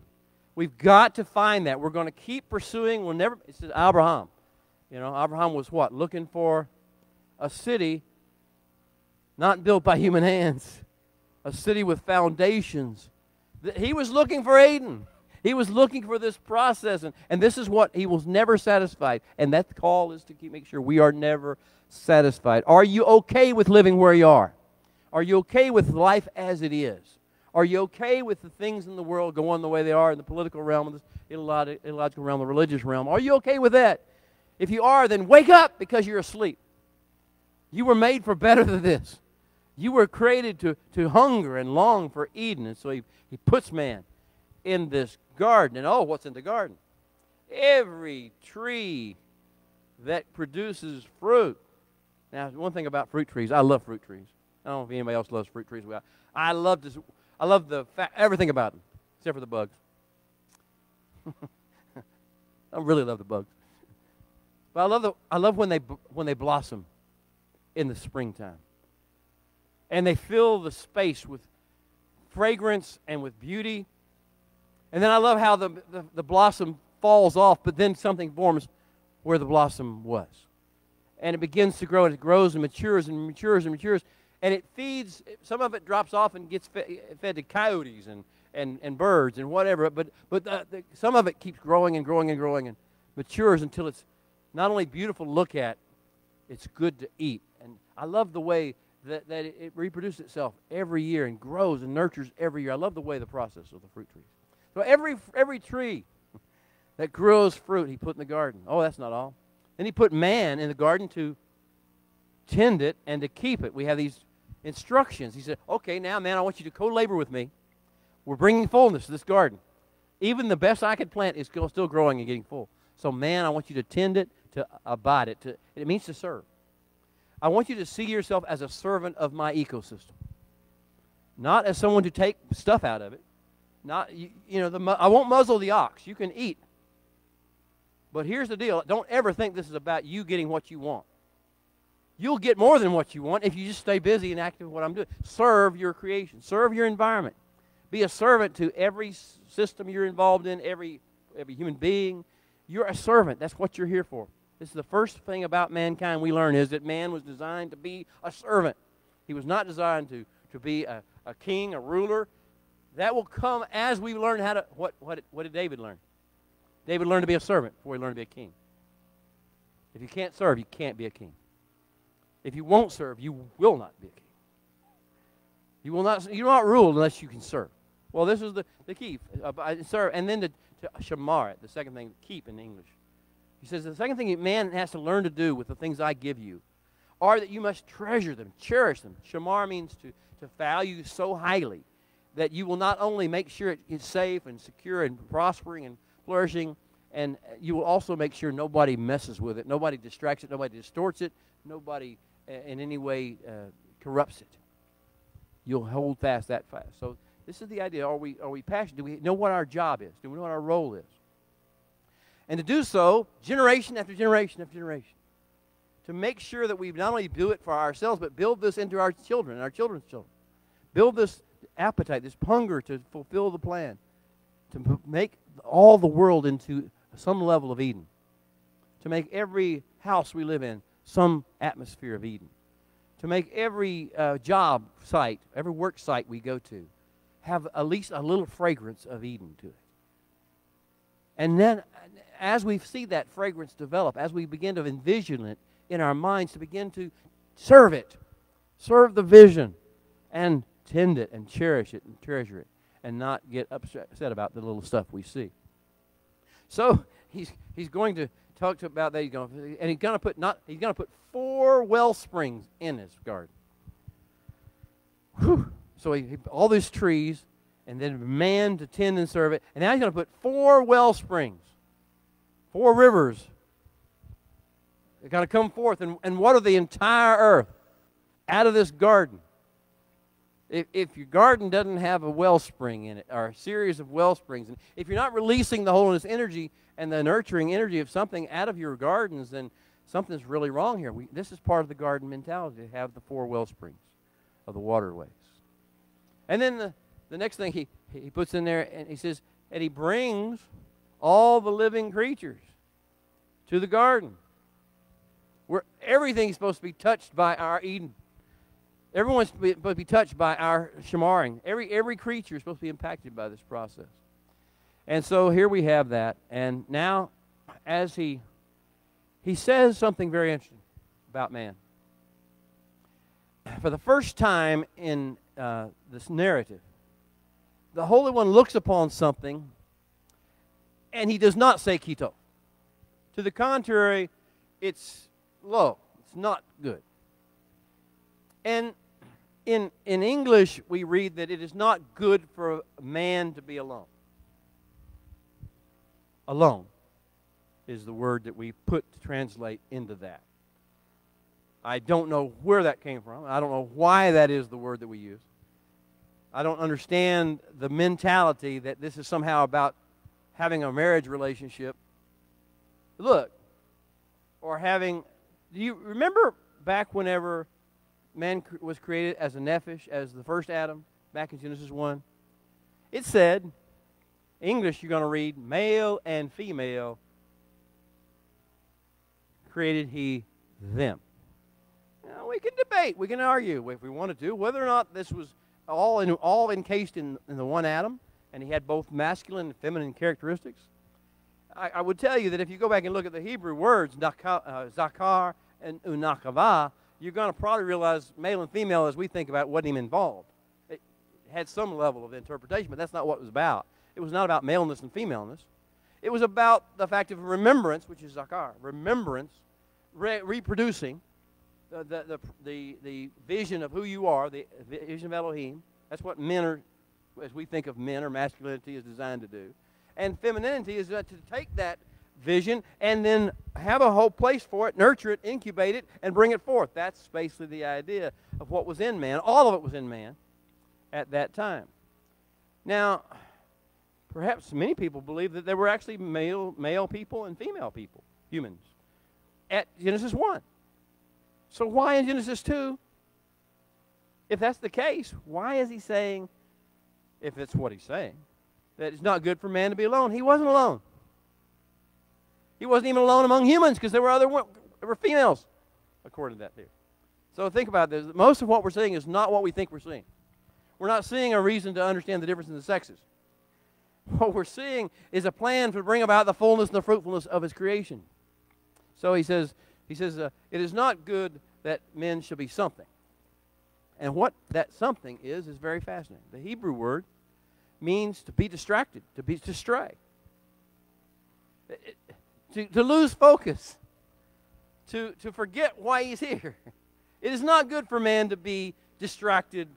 We've got to find that. We're going to keep pursuing. We'll never. It's Abraham. You know, Abraham was what? Looking for a city not built by human hands. A city with foundations. He was looking for Eden. He was looking for this process. And this is what he was never satisfied. And that call is to make sure we are never satisfied. Are you okay with living where you are? Are you okay with life as it is? Are you okay with the things in the world going the way they are in the political realm, in the illogical realm, the religious realm? Are you okay with that? If you are, then wake up because you're asleep. You were made for better than this. You were created to hunger and long for Eden. And so he puts man in this garden. And what's in the garden? Every tree that produces fruit. Now, one thing about fruit trees, I love fruit trees. I don't know if anybody else loves fruit trees. I love everything about them, except for the bugs. I really love the bugs. But I love when they blossom in the springtime. And they fill the space with fragrance and with beauty. And then I love how the blossom falls off, but then something forms where the blossom was. And it begins to grow, and it grows and matures and matures and matures. And it feeds, some of it drops off and gets fed to coyotes and birds and whatever. But some of it keeps growing and growing and growing and matures until it's not only beautiful to look at, it's good to eat. And I love the way that it reproduces itself every year and grows and nurtures every year. I love the way the process of the fruit trees. So every tree that grows fruit, he put in the garden. Oh, that's not all. Then he put man in the garden to tend it and to keep it. We have these instructions. He said, okay, now, man, I want you to co-labor with me. We're bringing fullness to this garden. Even the best I could plant is still growing and getting full. So, man, I want you to tend it, to abide it. It means to serve. I want you to see yourself as a servant of my ecosystem. Not as someone to take stuff out of it. I won't muzzle the ox. You can eat. But here's the deal. Don't ever think this is about you getting what you want. You'll get more than what you want if you just stay busy and active with what I'm doing. Serve your creation. Serve your environment. Be a servant to every system you're involved in, every human being. You're a servant. That's what you're here for. This is the first thing about mankind we learn is that man was designed to be a servant. He was not designed to be a king, a ruler. That will come as we learn how to, what did David learn? David learned to be a servant before he learned to be a king. If you can't serve, you can't be a king. If you won't serve, you will not be a king. You will not rule unless you can serve. Well, this is the key. Serve, and then to shamar it, the second thing, keep in English. He says the second thing man has to learn to do with the things I give you are that you must treasure them, cherish them. Shamar means to value so highly that you will not only make sure it is safe and secure and prospering and flourishing, and you will also make sure nobody messes with it, nobody distracts it, nobody distorts it, nobody in any way corrupts it. You'll hold fast that fast. So this is the idea. Are we passionate? Do we know what our job is? Do we know what our role is? And to do so, generation after generation after generation. To make sure that we not only do it for ourselves, but build this into our children and our children's children. Build this appetite, this hunger to fulfill the plan. To make all the world into some level of Eden. To make every house we live in some atmosphere of Eden. To make every job site, every work site we go to, have at least a little fragrance of Eden to it. And then, as we see that fragrance develop, as we begin to envision it in our minds, to begin to serve it, serve the vision, and tend it, and cherish it, and treasure it, and not get upset about the little stuff we see. So he's going to talk about that. He's going to put 4 well springs in his garden. Whew. So all these trees, and then man to tend and serve it. And now he's going to put 4 well springs, 4 rivers. They're going to come forth and water the entire earth out of this garden. If your garden doesn't have a wellspring in it, or a series of well springs, and if you're not releasing the holiness energy and the nurturing energy of something out of your gardens, then something's really wrong here. This is part of the garden mentality, to have the 4 well springs of the waterways. And then the next thing he puts in there, and he says, and he brings all the living creatures to the garden, where everything's supposed to be touched by our Eden. Everyone's supposed to be touched by our shemaring. Every creature is supposed to be impacted by this process. And so here we have that. And now, as he says something very interesting about man. For the first time in this narrative, the Holy One looks upon something, and he does not say Kito. To the contrary, it's low. It's not good. And in English, we read that it is not good for a man to be alone. Alone is the word that we put to translate into that. I don't know where that came from. I don't know why that is the word that we use. I don't understand the mentality that this is somehow about having a marriage relationship. Look, or having, do you remember back whenever man was created as a nephesh, as the first Adam, back in Genesis 1? It said, English you're going to read, male and female created he them. Now, we can debate, we can argue if we wanted to, whether or not this was all encased in the one Adam, and he had both masculine and feminine characteristics. I would tell you that if you go back and look at the Hebrew words, zakar and unakava, you're going to probably realize male and female, as we think about it, wasn't even involved. It had some level of interpretation, but that's not what it was about. It was not about maleness and femaleness. It was about the fact of remembrance, which is zakar, remembrance, reproducing the vision of who you are, the vision of Elohim. That's what men are, as we think of men, or masculinity is designed to do. And femininity is to take that vision and then have a whole place for it, nurture it, incubate it, and bring it forth. That's basically the idea of what was in man. All of it was in man at that time. Now, perhaps many people believe that there were actually male people and female people, humans, at Genesis 1. So why in Genesis 2, if that's the case, why is he saying, if it's what he's saying, that it's not good for man to be alone? He wasn't alone. He wasn't even alone among humans, because there were females, according to that theory. So think about this. Most of what we're seeing is not what we think we're seeing. We're not seeing a reason to understand the difference in the sexes. What we're seeing is a plan to bring about the fullness and the fruitfulness of his creation. So he says, it is not good that men should be something. And what that something is very fascinating. The Hebrew word means to be distracted, to stray, to lose focus, to forget why he's here. It is not good for man to be distracted,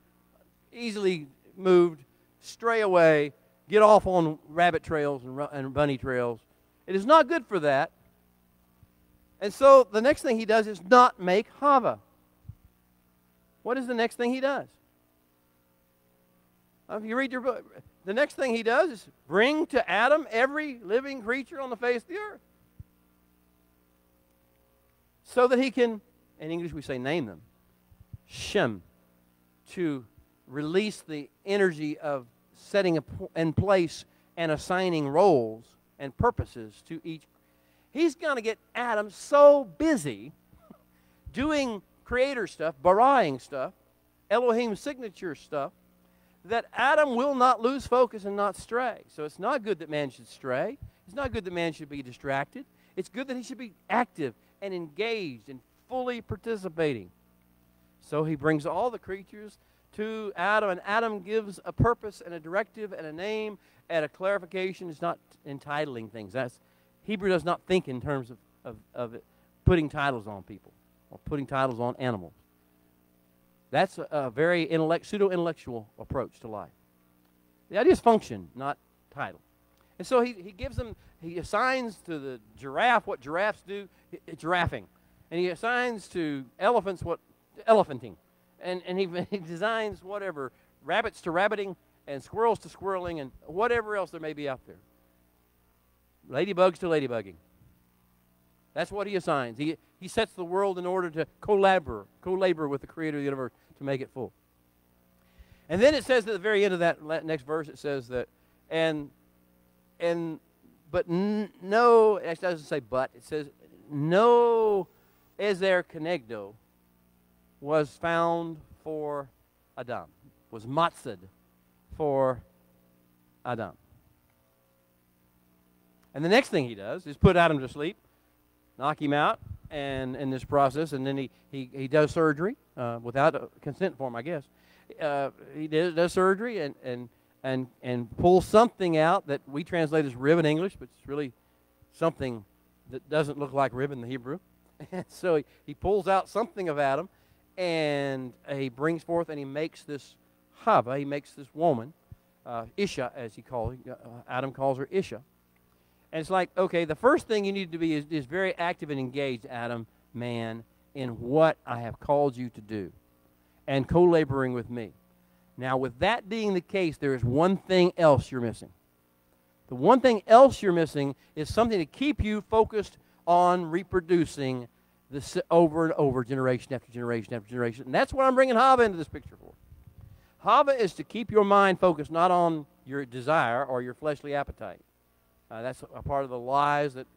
easily moved, stray away, get off on rabbit trails and bunny trails. It is not good for that. And so the next thing he does is not make Hava. What is the next thing he does? If you read your book, the next thing he does is bring to Adam every living creature on the face of the earth. So that he can, in English we say name them, Shem, to release the energy of setting in place and assigning roles and purposes to each. He's going to get Adam so busy doing creator stuff, baraing stuff, Elohim signature stuff, that Adam will not lose focus and not stray. So it's not good that man should stray. It's not good that man should be distracted. It's good that he should be active and engaged and fully participating. So he brings all the creatures to Adam, and Adam gives a purpose and a directive and a name and a clarification. It's not entitling things. Hebrew does not think in terms of it, putting titles on people or putting titles on animals. That's a very pseudo-intellectual approach to life. The idea is function, not title. And so he gives them, he assigns to the giraffe what giraffes do, giraffing. And he assigns to elephants what elephanting. And he designs whatever, rabbits to rabbiting and squirrels to squirreling and whatever else there may be out there. Ladybugs to ladybugging. That's what he assigns. He sets the world in order to co-labor with the creator of the universe to make it full. And then it says at the very end of that next verse, it says that, no, it doesn't say but, it says, no ezer kenegdo was found for Adam, was matzed for Adam. And the next thing he does is put Adam to sleep, knock him out, and in this process, and then he does surgery without a consent form, I guess. He does surgery and pulls something out that we translate as rib in English, but it's really something that doesn't look like rib in the Hebrew. And so he pulls out something of Adam, and he brings forth and he makes this Hava, he makes this woman, Isha, as he calls her. Adam calls her Isha. And it's like, okay, the first thing you need to be is very active and engaged, Adam, man, in what I have called you to do, and co-laboring with me. Now, with that being the case, there is one thing else you're missing. The one thing else you're missing is something to keep you focused on reproducing this over and over, generation after generation after generation. And that's what I'm bringing Hava into this picture for. Hava is to keep your mind focused not on your desire or your fleshly appetite. That's a part of the lies that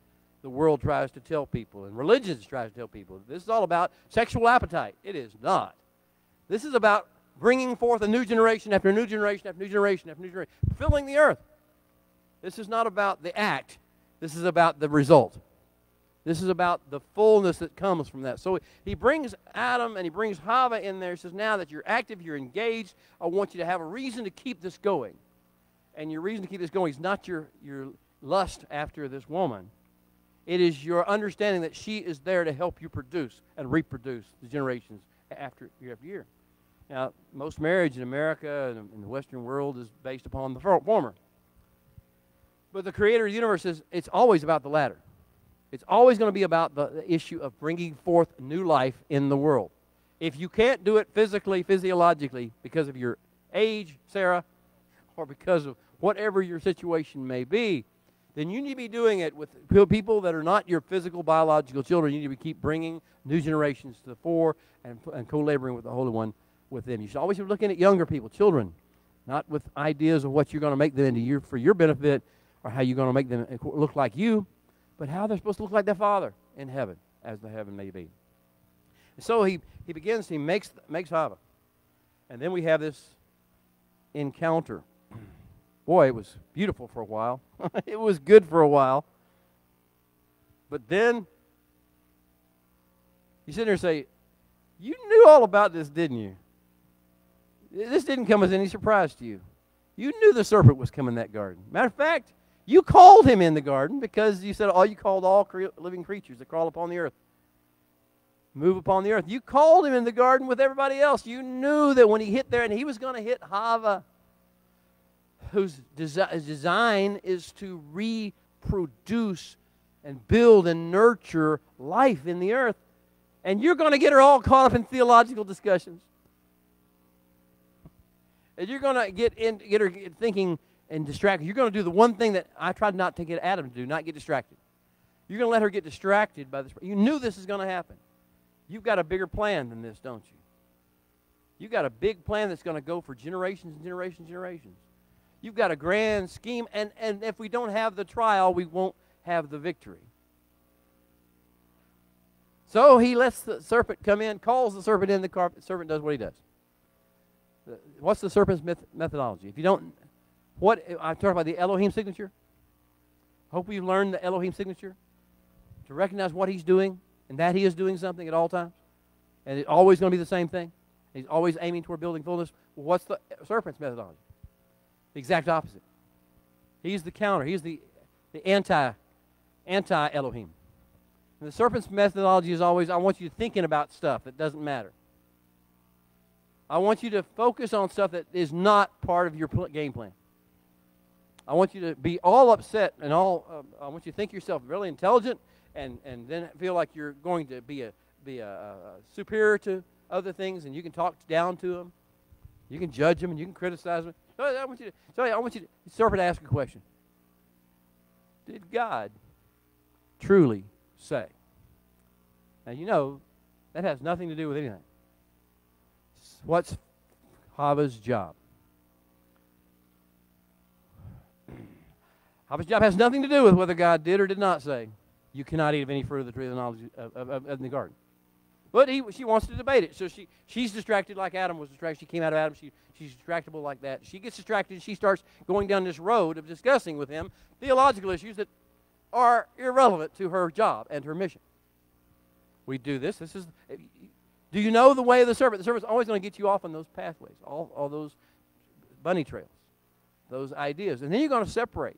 the world tries to tell people and religions tries to tell people. This is all about sexual appetite. It is not. This is about bringing forth a new generation after new generation after new generation after new generation, filling the earth. This is not about the act. This is about the result. This is about the fullness that comes from that. So he brings Adam and he brings Hava in there. He says, now that you're active, you're engaged, I want you to have a reason to keep this going. And your reason to keep this going is not your lust after this woman. It is your understanding that she is there to help you produce and reproduce the generations after year after year. Now, most marriage in America and in the Western world is based upon the former. But the creator of the universe says it's always about the latter. It's always going to be about the issue of bringing forth new life in the world. If you can't do it physically, physiologically, because of your age, Sarah, or because of whatever your situation may be, then you need to be doing it with people that are not your physical, biological children. You need to keep bringing new generations to the fore and co-laboring with the Holy One with them. You should always be looking at younger people, children, not with ideas of what you're going to make them into for your benefit or how you're going to make them look like you, but how they're supposed to look like their Father in heaven, as the heaven may be. And so he makes Hava. And then we have this encounter. Boy, it was beautiful for a while. It was good for a while. But then you sit there and say, you knew all about this, didn't you? This didn't come as any surprise to you. You knew the serpent was coming in that garden. Matter of fact, you called him in the garden because you said, you called all living creatures that crawl upon the earth, move upon the earth. You called him in the garden with everybody else. You knew that when he hit there, and he was going to hit Hava, whose design is to reproduce and build and nurture life in the earth. And you're going to get her all caught up in theological discussions. And you're going to get her thinking and distract. You're going to do the one thing that I tried not to get Adam to do, not get distracted. You're going to let her get distracted by this. You knew this is going to happen. You've got a bigger plan than this, don't you? You've got a big plan that's going to go for generations and generations and generations. You've got a grand scheme, and if we don't have the trial, we won't have the victory. So he lets the serpent come in, calls the serpent in, the serpent does what he does. What's the serpent's methodology? If you don't, I'm talking about the Elohim signature. Hope you've learned the Elohim signature to recognize what he's doing and that he is doing something at all times. And it's always going to be the same thing. He's always aiming toward building fullness. Well, what's the serpent's methodology? The exact opposite. He's the counter. He's the anti-Elohim. And the serpent's methodology is always, I want you thinking about stuff that doesn't matter. I want you to focus on stuff that is not part of your game plan. I want you to be all upset and I want you to think yourself really intelligent and then feel like you're going to be a superior to other things, and you can talk down to them. You can judge them and you can criticize them. So I want you to, serpent, ask a question. Did God truly say? Now, you know, that has nothing to do with anything. What's Hava's job? Hava's job has nothing to do with whether God did or did not say, you cannot eat of any fruit of the tree of the knowledge of the garden. But she wants to debate it. So she's distracted like Adam was distracted. She came out of Adam. She's distractible like that. She gets distracted and she starts going down this road of discussing with him theological issues that are irrelevant to her job and her mission. We do this. Do you know the way of the serpent? The serpent's always going to get you off on those pathways, all those bunny trails, those ideas. And then you're going to separate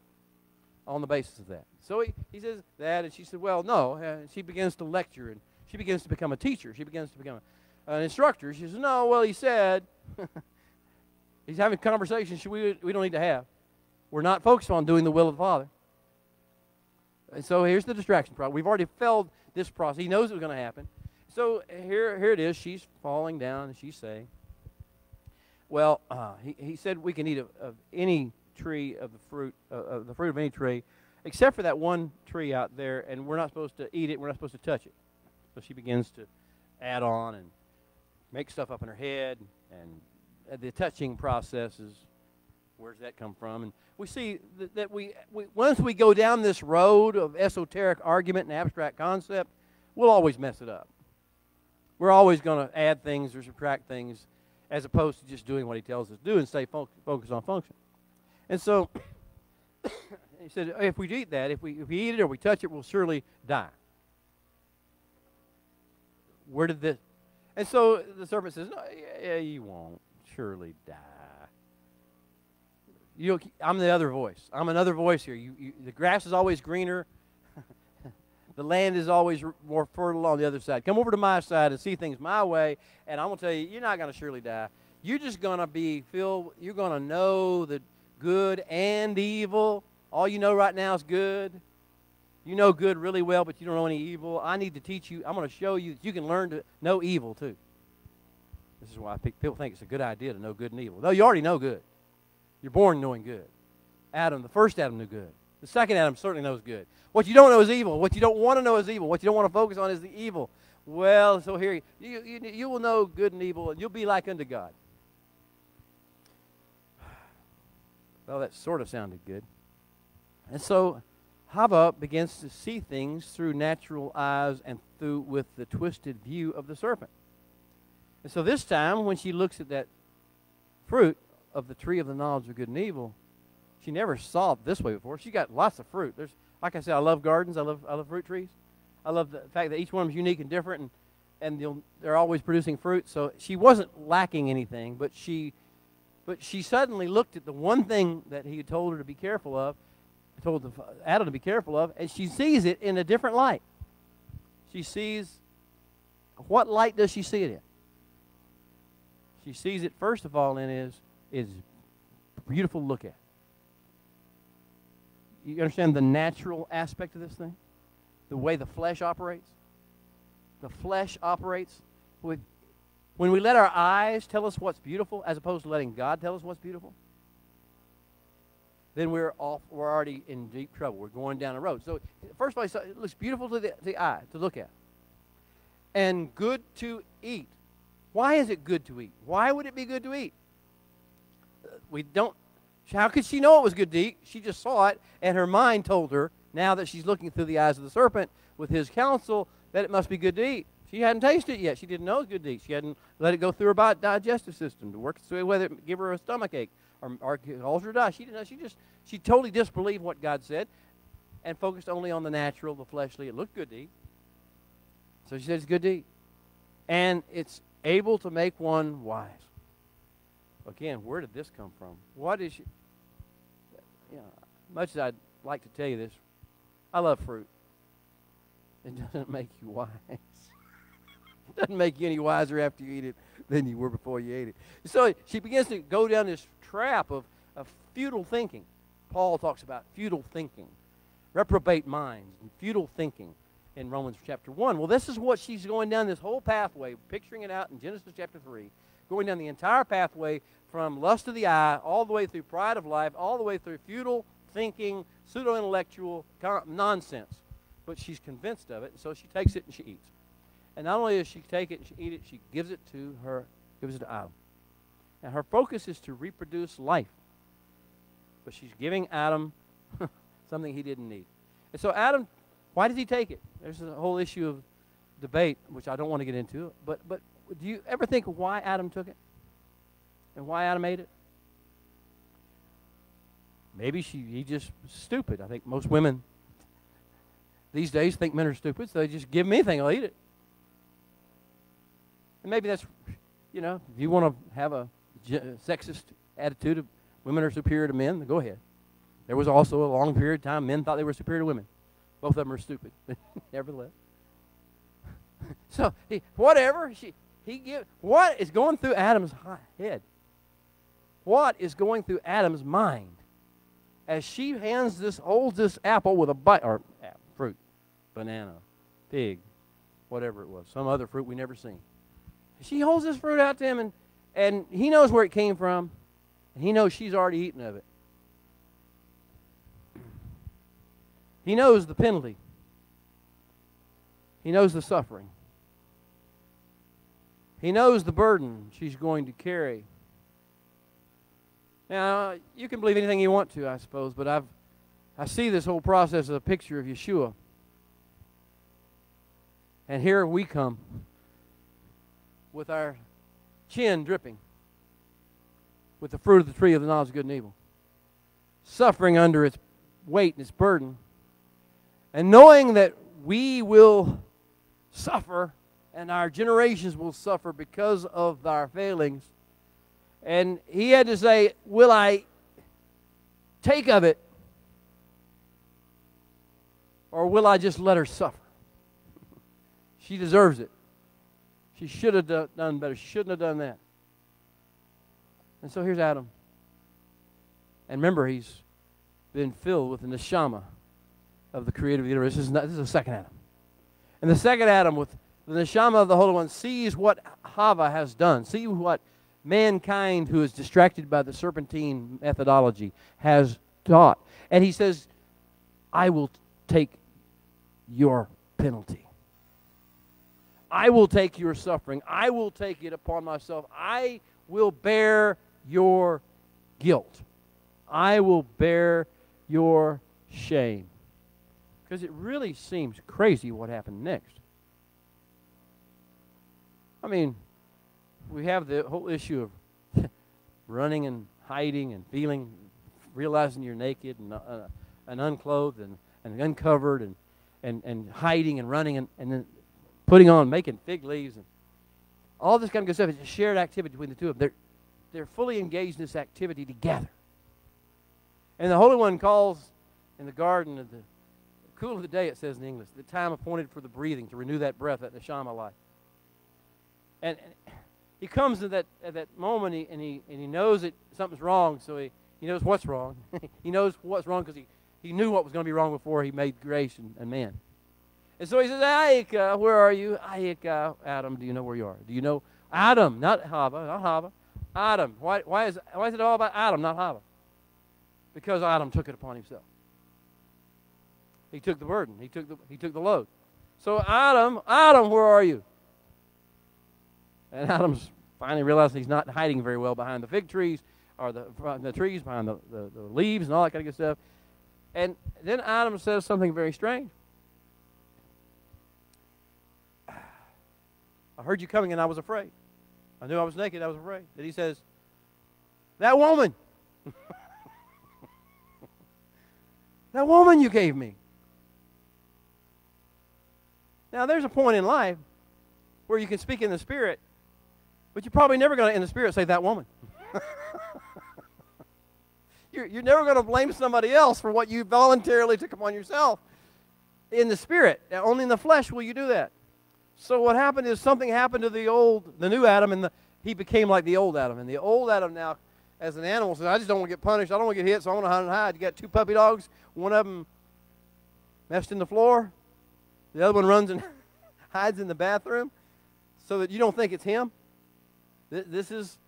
on the basis of that. So he says that, and she said, well, no. And she begins to lecture, and she begins to become a teacher. She begins to become an instructor. She says, no, well, he said, he's having conversations we don't need to have. We're not focused on doing the will of the Father. And so here's the distraction problem. We've already failed this process. He knows it was going to happen. So here it is. She's falling down, and she's saying, well, he said we can eat of any tree of the fruit of any tree, except for that one tree out there, and we're not supposed to eat it. We're not supposed to touch it. So she begins to add on and make stuff up in her head, and the touching process is, where's that come from? And we see that we once we go down this road of esoteric argument and abstract concept, we'll always mess it up. We're always going to add things or subtract things as opposed to just doing what he tells us to do and stay focused on function. And so he said, if we eat that, if we eat it or we touch it, we'll surely die. Where did this? And so the serpent says, no, yeah, you won't surely die. I'm the other voice. I'm another voice here. The grass is always greener. The land is always more fertile on the other side. Come over to my side and see things my way, and I'm going to tell you, you're not going to surely die. You're just going to be filled. You're going to know the good and evil. All you know right now is good. You know good really well, but you don't know any evil. I need to teach you. I'm going to show you that you can learn to know evil too. This is why people think it's a good idea to know good and evil. No, you already know good. You're born knowing good. Adam, the first Adam, knew good. The second Adam certainly knows good. What you don't know is evil. What you don't want to know is evil. What you don't want to focus on is the evil. Well, so here, you will know good and evil, and you'll be like unto God. Well, that sort of sounded good. And so Hava begins to see things through natural eyes and with the twisted view of the serpent. And so this time, when she looks at that fruit of the tree of the knowledge of good and evil, she never saw it this way before. She got lots of fruit. Like I said, I love gardens. I love fruit trees. I love the fact that each one is unique and different, and they're always producing fruit. So she wasn't lacking anything, but she suddenly looked at the one thing that he had told her to be careful of, told Adam to be careful of, and she sees it in a different light. She sees, what light does she see it in? She sees it, first of all, in is beautiful to look at. You understand the natural aspect of this thing? The way the flesh operates? The flesh operates with, when we let our eyes tell us what's beautiful as opposed to letting God tell us what's beautiful. then we're already in deep trouble. We're going down the road. So first of all, it looks beautiful to the eye to look at, and good to eat. Why is it good to eat? Why would it be good to eat? We don't. How could she know it was good to eat? She just saw it, and her mind told her, now that she's looking through the eyes of the serpent with his counsel, that it must be good to eat. She hadn't tasted it yet. She didn't know it was good to eat. She hadn't let it go through her digestive system to work its way, whether it give her a stomach ache or cause her to die. She didn't know. She totally disbelieved what God said and focused only on the natural, the fleshly. It looked good to eat. So she said it's good to eat. And it's able to make one wise. Again, where did this come from? What is you know, much as I'd like to tell you this, I love fruit. It doesn't make you wise. It doesn't make you any wiser after you eat it than you were before you ate it. So she begins to go down this trap of futile thinking. Paul talks about futile thinking, reprobate minds, and futile thinking in Romans chapter 1. Well, this is what she's going down this whole pathway, picturing it out in Genesis chapter 3, going down the entire pathway from lust of the eye all the way through pride of life, all the way through futile thinking, pseudo-intellectual nonsense. But she's convinced of it, and so she takes it and she eats. And not only does she take it and she eat it, she gives it to Adam. Now her focus is to reproduce life. But she's giving Adam something he didn't need. And so Adam, why does he take it? There's a whole issue of debate, which I don't want to get into. But do you ever think of why Adam took it? And why Adam ate it? Maybe he just stupid. I think most women these days think men are stupid, so they just give me anything, I'll eat it. And maybe that's, if you want to have a sexist attitude of women are superior to men, then go ahead. There was also a long period of time men thought they were superior to women. Both of them are stupid, nevertheless. So, what is going through Adam's head? What is going through Adam's mind as she holds this apple with a bite, or fruit, banana, fig, whatever it was, some other fruit we never seen. She holds this fruit out to him, and he knows where it came from, and he knows she's already eaten of it. He knows the penalty. He knows the suffering. He knows the burden she's going to carry. Now, you can believe anything you want to, I suppose, but I see this whole process as a picture of Yeshua. And here we come with our chin dripping with the fruit of the tree of the knowledge of good and evil, suffering under its weight and its burden, and knowing that we will suffer and our generations will suffer because of our failings. And he had to say, will I take of it, or will I just let her suffer? She deserves it. She should have done better. She shouldn't have done that. And so here's Adam. And remember, he's been filled with the neshama of the creator of the universe. This is the second Adam. And the second Adam, with the neshama of the Holy One, sees what Hava has done. See what mankind, who is distracted by the serpentine methodology, has taught. And he says, I will take your penalty. I will take your suffering. I will take it upon myself. I will bear your guilt. I will bear your shame. Because it really seems crazy what happened next. I mean, we have the whole issue of running and hiding and realizing you're naked and unclothed and uncovered and hiding and running and then putting on, making fig leaves and all this kind of good stuff. It's a shared activity between the two of them. They're fully engaged in this activity together. And the Holy One calls in the garden of the cool of the day, it says in English, the time appointed for the breathing, to renew that breath, that neshama life. And he comes to that moment, and he knows that something's wrong, so he knows what's wrong. He knows what's wrong because he knew what was going to be wrong before he made grace and man. And so he says, Ayika, where are you? Ayika, Adam, do you know where you are? Do you know Adam, not Hava, Adam. Why is it all about Adam, not Hava? because Adam took it upon himself. He took the burden. He took the load. So Adam, where are you? And Adam's finally realizing he's not hiding very well behind the fig trees, or the trees, behind the leaves and all that kind of good stuff. And then Adam says something very strange. I heard you coming and I was afraid. I knew I was naked, I was afraid. Then he says, that woman. That woman you gave me. Now, there's a point in life where you can speak in the Spirit, but you're probably never going to, in the Spirit, say that woman. You're never going to blame somebody else for what you voluntarily took upon yourself in the Spirit. Only in the flesh will you do that. So what happened is something happened to the new Adam, and he became like the old Adam. And the old Adam now, as an animal, says, I just don't want to get punished. I don't want to get hit, so I want to hunt and hide. You got two puppy dogs. One of them messed in the floor. The other one runs and hides in the bathroom so that you don't think it's him. This is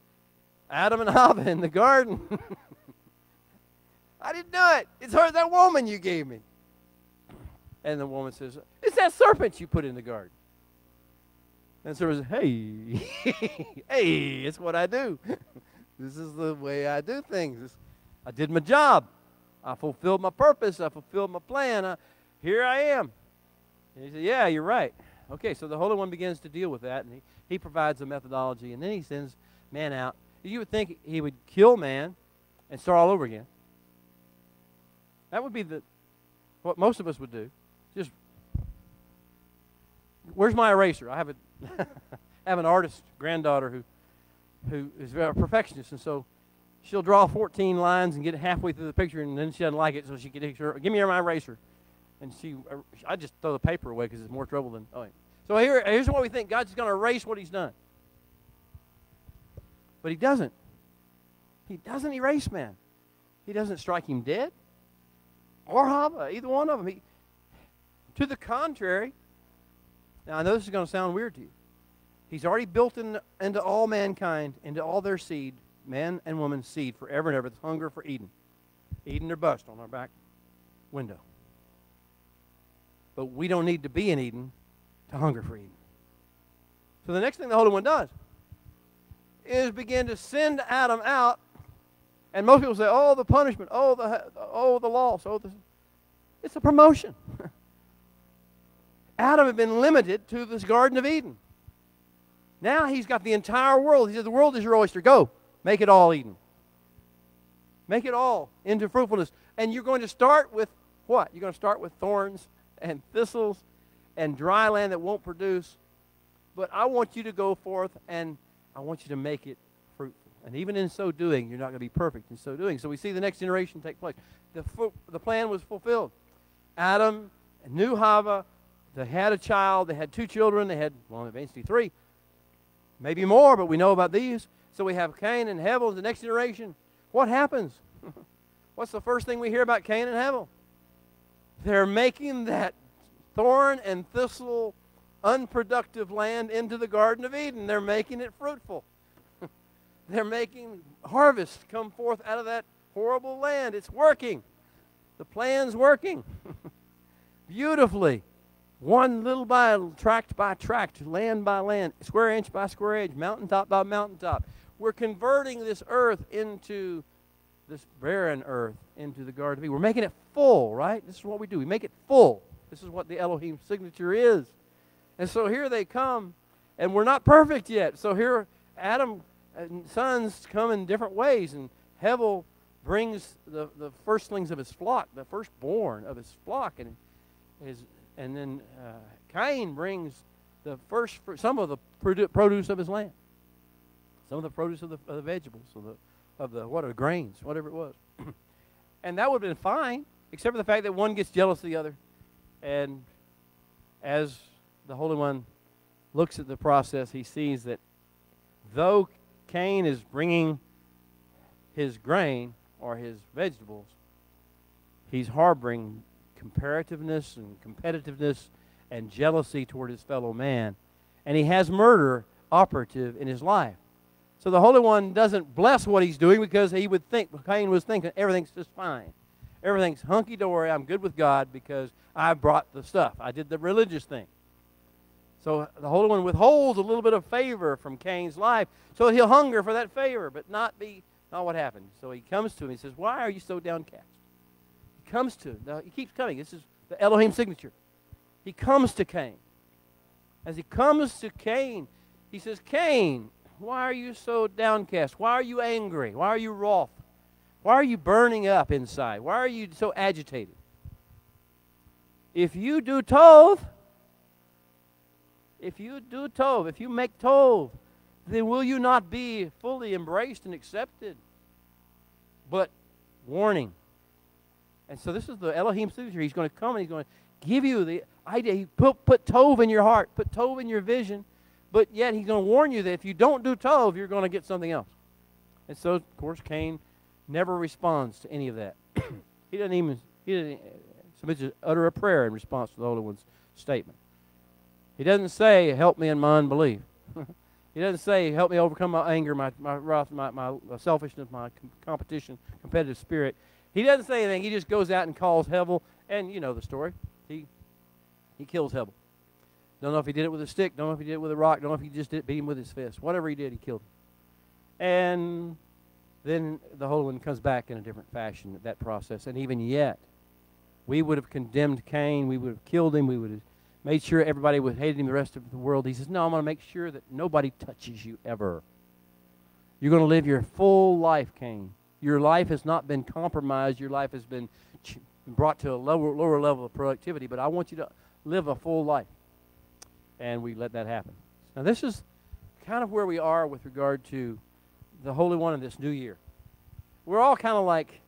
Adam and Hava in the garden. I didn't do it. It's her, that woman you gave me. And the woman says, it's that serpent you put in the garden. And the serpent says, hey, hey, it's what I do. This is the way I do things. I did my job. I fulfilled my purpose. I fulfilled my plan. Here I am. And he said, yeah, you're right. Okay, so the Holy One begins to deal with that, and he provides a methodology, and then he sends man out. You would think he would kill man and start all over again. That would be what most of us would do. Just, where's my eraser? I have an artist granddaughter who is a perfectionist, and so she'll draw 14 lines and get halfway through the picture, and then she doesn't like it, so she can give me my eraser. And I just throw the paper away because it's more trouble than. Oh, so here's what we think: God's going to erase what He's done, but He doesn't. He doesn't erase man. He doesn't strike him dead, or Hava, either one of them. To the contrary. Now I know this is going to sound weird to you. He's already built into all mankind, into all their seed, man and woman's seed, forever and ever. The hunger for Eden, Eden or bust on our back window. But we don't need to be in Eden to hunger for Eden. So the next thing the Holy One does is begin to send Adam out. And most people say, oh, the punishment, oh, the loss, it's a promotion. Adam had been limited to this Garden of Eden. Now he's got the entire world. He said, the world is your oyster. Go, make it all Eden. Make it all into fruitfulness. And you're going to start with what? You're going to start with thorns and thistles and dry land that won't produce. But I want you to go forth, and I want you to make it fruitful. And even in so doing, you're not going to be perfect in so doing. So we see the next generation take place. The plan was fulfilled. Adam knew Hava. They had a child. They had two children. They had, well, eventually three. Maybe more, but we know about these. So we have Cain and Hevel, the next generation. What happens? What's the first thing we hear about Cain and Hevel? They're making that thorn and thistle, unproductive land into the Garden of Eden. They're making it fruitful. They're making harvest come forth out of that horrible land. It's working. The plan's working beautifully. One little by tract, land by land, square inch by square inch, mountaintop by mountaintop. We're converting this earth into this barren earth, into the Garden of Eden. We're making it full, right? This is what we do. We make it full. This is what the Elohim signature is. And so here they come, and we're not perfect yet. So here Adam and sons come in different ways, and Hevel brings the firstlings of his flock, the firstborn of his flock, and then Cain brings some of the produce of his land, some of the produce of the vegetables, of the grains, whatever it was. And that would have been fine, except for the fact that one gets jealous of the other. And as the Holy One looks at the process, he sees that though Cain is bringing his grain or his vegetables, he's harboring comparativeness and competitiveness and jealousy toward his fellow man. And he has murder operative in his life. So the Holy One doesn't bless what he's doing because he would think, Cain was thinking, everything's just fine. Everything's hunky-dory. I'm good with God because I brought the stuff. I did the religious thing. So the Holy One withholds a little bit of favor from Cain's life, so he'll hunger for that favor, but not what happened. So he comes to him. He says, "Why are you so downcast?" He comes to him. Now, he keeps coming. This is the Elohim signature. He comes to Cain. As he comes to Cain, he says, "Cain, why are you so downcast? Why are you angry? Why are you wroth? Why are you burning up inside? Why are you so agitated? If you do tov, if you make tov, then will you not be fully embraced and accepted?" But warning. And so this is the Elohim signature. He's going to come and he's going to give you the idea. He put tov in your heart, put tov in your vision, but yet he's going to warn you that if you don't do tov, you're going to get something else. And so, of course, Cain never responds to any of that. He doesn't so much as utter a prayer in response to the Holy One's statement. He doesn't say, "Help me in my unbelief." He doesn't say, "Help me overcome my anger, my wrath, my selfishness, my competition, competitive spirit." He doesn't say anything. He just goes out and calls Hevel, and you know the story. He kills Hevel. Don't know if he did it with a stick. Don't know if he did it with a rock. Don't know if he just beat him with his fist. Whatever he did, he killed him. And then the Holy One comes back in a different fashion at that process. And even yet, we would have condemned Cain. We would have killed him. We would have made sure everybody would hate him the rest of the world. He says, "No, I'm going to make sure that nobody touches you ever. You're going to live your full life, Cain. Your life has not been compromised. Your life has been brought to a lower level of productivity, but I want you to live a full life." And we let that happen. Now, this is kind of where we are with regard to the Holy One in this new year. We're all kind of like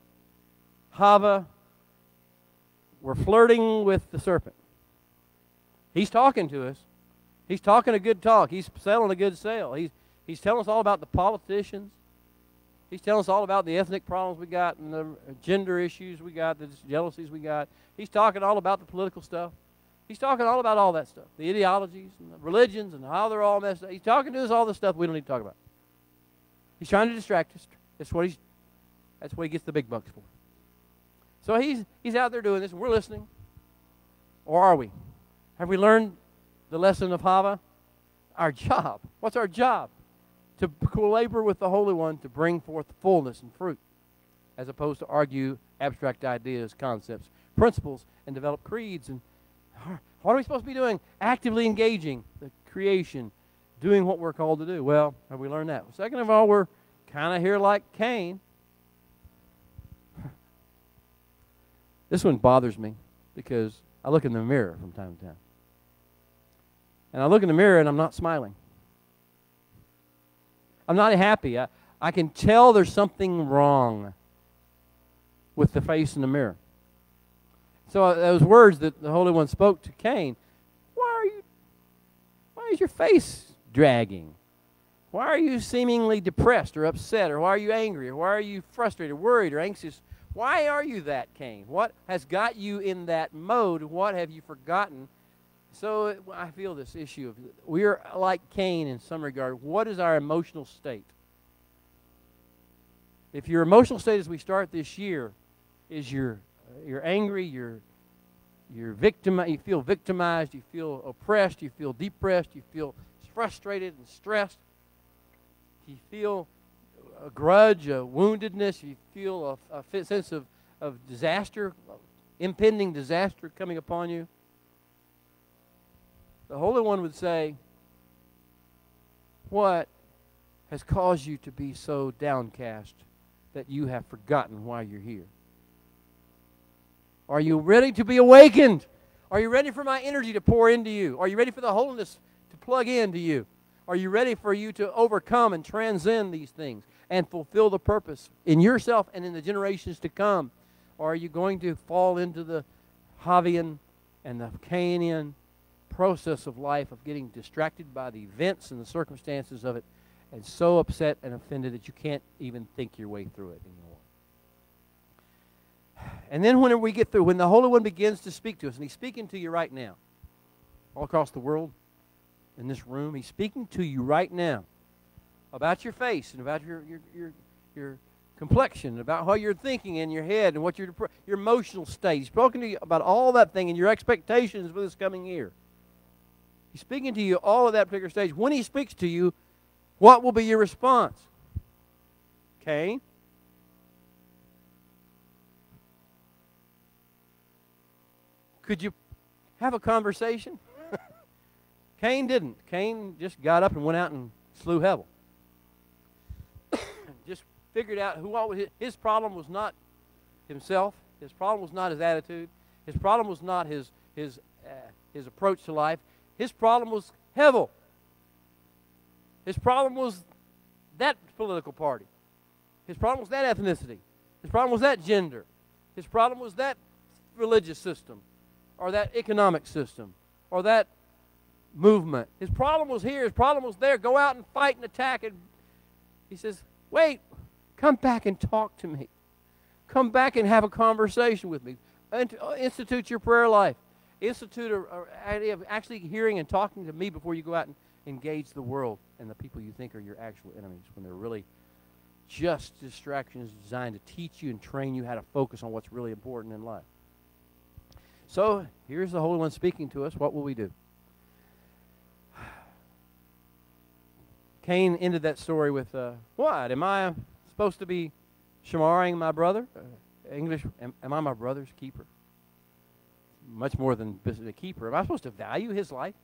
Hava. We're flirting with the serpent. He's talking to us. He's talking a good talk. He's selling a good sale. He's telling us all about the politicians. He's telling us all about the ethnic problems we got and the gender issues we got, the jealousies we got. He's talking all about the political stuff. He's talking all about all that stuff, the ideologies and the religions and how they're all messed up. He's talking to us all the stuff we don't need to talk about. He's trying to distract us. That's what he gets the big bucks for. So he's out there doing this, and we're listening. Or are we? Have we learned the lesson of Hava? Our job. What's our job? To labor with the Holy One to bring forth fullness and fruit, as opposed to argue abstract ideas, concepts, principles, and develop creeds. And what are we supposed to be doing? Actively engaging the creation, doing what we're called to do. Well, have we learned that? Second of all, we're kind of here like Cain. This one bothers me because I look in the mirror from time to time. And I look in the mirror and I'm not smiling. I'm not happy. I can tell there's something wrong with the face in the mirror. So those words that the Holy One spoke to Cain, why is your face dragging? Why are you seemingly depressed or upset? Or why are you angry? Or why are you frustrated, worried, or anxious? Why are you that, Cain? What has got you in that mode? What have you forgotten? So I feel this issue of we're like Cain in some regard. What is our emotional state? If your emotional state as we start this year is you're angry, you're victimized, you feel victimized, you feel oppressed, you feel depressed, you feel frustrated and stressed, you feel a grudge, a woundedness, you feel a sense of disaster, impending disaster coming upon you, the Holy One would say, what has caused you to be so downcast that you have forgotten why you're here? Are you ready to be awakened? Are you ready for my energy to pour into you? Are you ready for the holiness to plug into you? Are you ready for you to overcome and transcend these things and fulfill the purpose in yourself and in the generations to come? Or are you going to fall into the Havian and the Cainian process of life of getting distracted by the events and the circumstances of it and so upset and offended that you can't even think your way through it anymore? And then when we get through, when the Holy One begins to speak to us, and He's speaking to you right now, all across the world, in this room, He's speaking to you right now about your face and about your complexion, about how you're thinking in your head and what your emotional state. He's spoken to you about all that thing and your expectations for this coming year. He's speaking to you all of that particular stage. When he speaks to you, what will be your response? Cain? Could you have a conversation? Cain didn't. Cain just got up and went out and slew Hevel. Just figured out his problem was not himself. His problem was not his attitude. His problem was not his approach to life. His problem was Hevel. His problem was that political party. His problem was that ethnicity. His problem was that gender. His problem was that religious system, or that economic system, or that movement. His problem was here. His problem was there. Go out and fight and attack. And he says, wait, come back and talk to me. Come back and have a conversation with me. Institute your prayer life. Institute an idea of actually hearing and talking to me before you go out and engage the world and the people you think are your actual enemies, when they're really just distractions designed to teach you and train you how to focus on what's really important in life. So here's the Holy One speaking to us. What will we do? Cain ended that story with, what? Am I supposed to be shamaring my brother? English, am I my brother's keeper? Much more than a keeper. Am I supposed to value his life?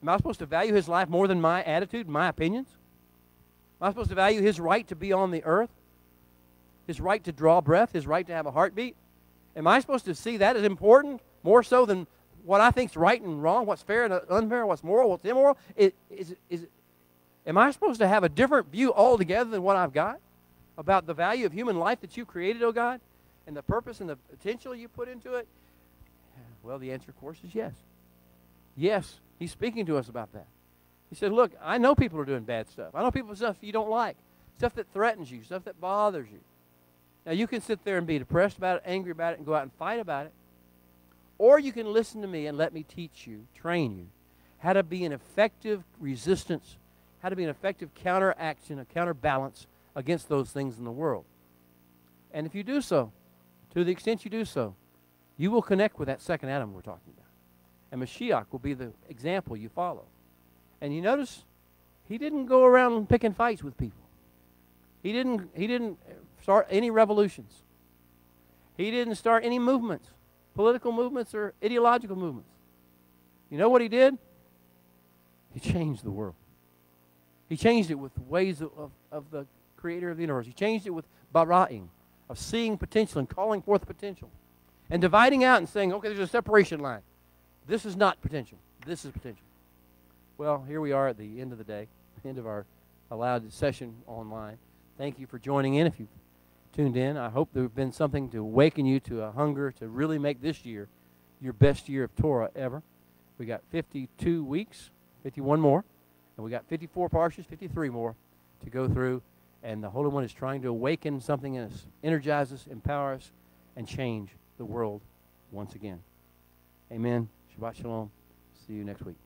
Am I supposed to value his life more than my attitude, my opinions? Am I supposed to value his right to be on the earth? His right to draw breath? His right to have a heartbeat? Am I supposed to see that as important, more so than what I think is right and wrong, what's fair and unfair, what's moral, what's immoral? Am I supposed to have a different view altogether than what I've got about the value of human life that you've created, oh God, and the purpose and the potential you put into it? Well, the answer, of course, is yes. Yes, he's speaking to us about that. He said, look, I know people are doing bad stuff. I know people do stuff you don't like, stuff that threatens you, stuff that bothers you. Now, you can sit there and be depressed about it, angry about it, and go out and fight about it. Or you can listen to me and let me teach you, train you, how to be an effective resistance, how to be an effective counteraction, a counterbalance against those things in the world. And if you do so, to the extent you do so, you will connect with that second Adam we're talking about. And Mashiach will be the example you follow. And you notice, he didn't go around picking fights with people. He didn't start any revolutions. He didn't start any movements, political movements or ideological movements. You know what he did? He changed the world. He changed it with the ways of the creator of the universe. He changed it with bara'ing, of seeing potential and calling forth potential. And dividing out and saying, okay, there's a separation line. This is not potential. This is potential. Well, here we are at the end of the day, end of our allowed session online. Thank you for joining in if you've tuned in. I hope there has been something to awaken you to a hunger to really make this year your best year of Torah ever. We got 52 weeks, 51 more, and we got 54 parshas, 53 more to go through. And the Holy One is trying to awaken something in us, energize us, empower us, and change the world once again. Amen. Shabbat shalom. See you next week.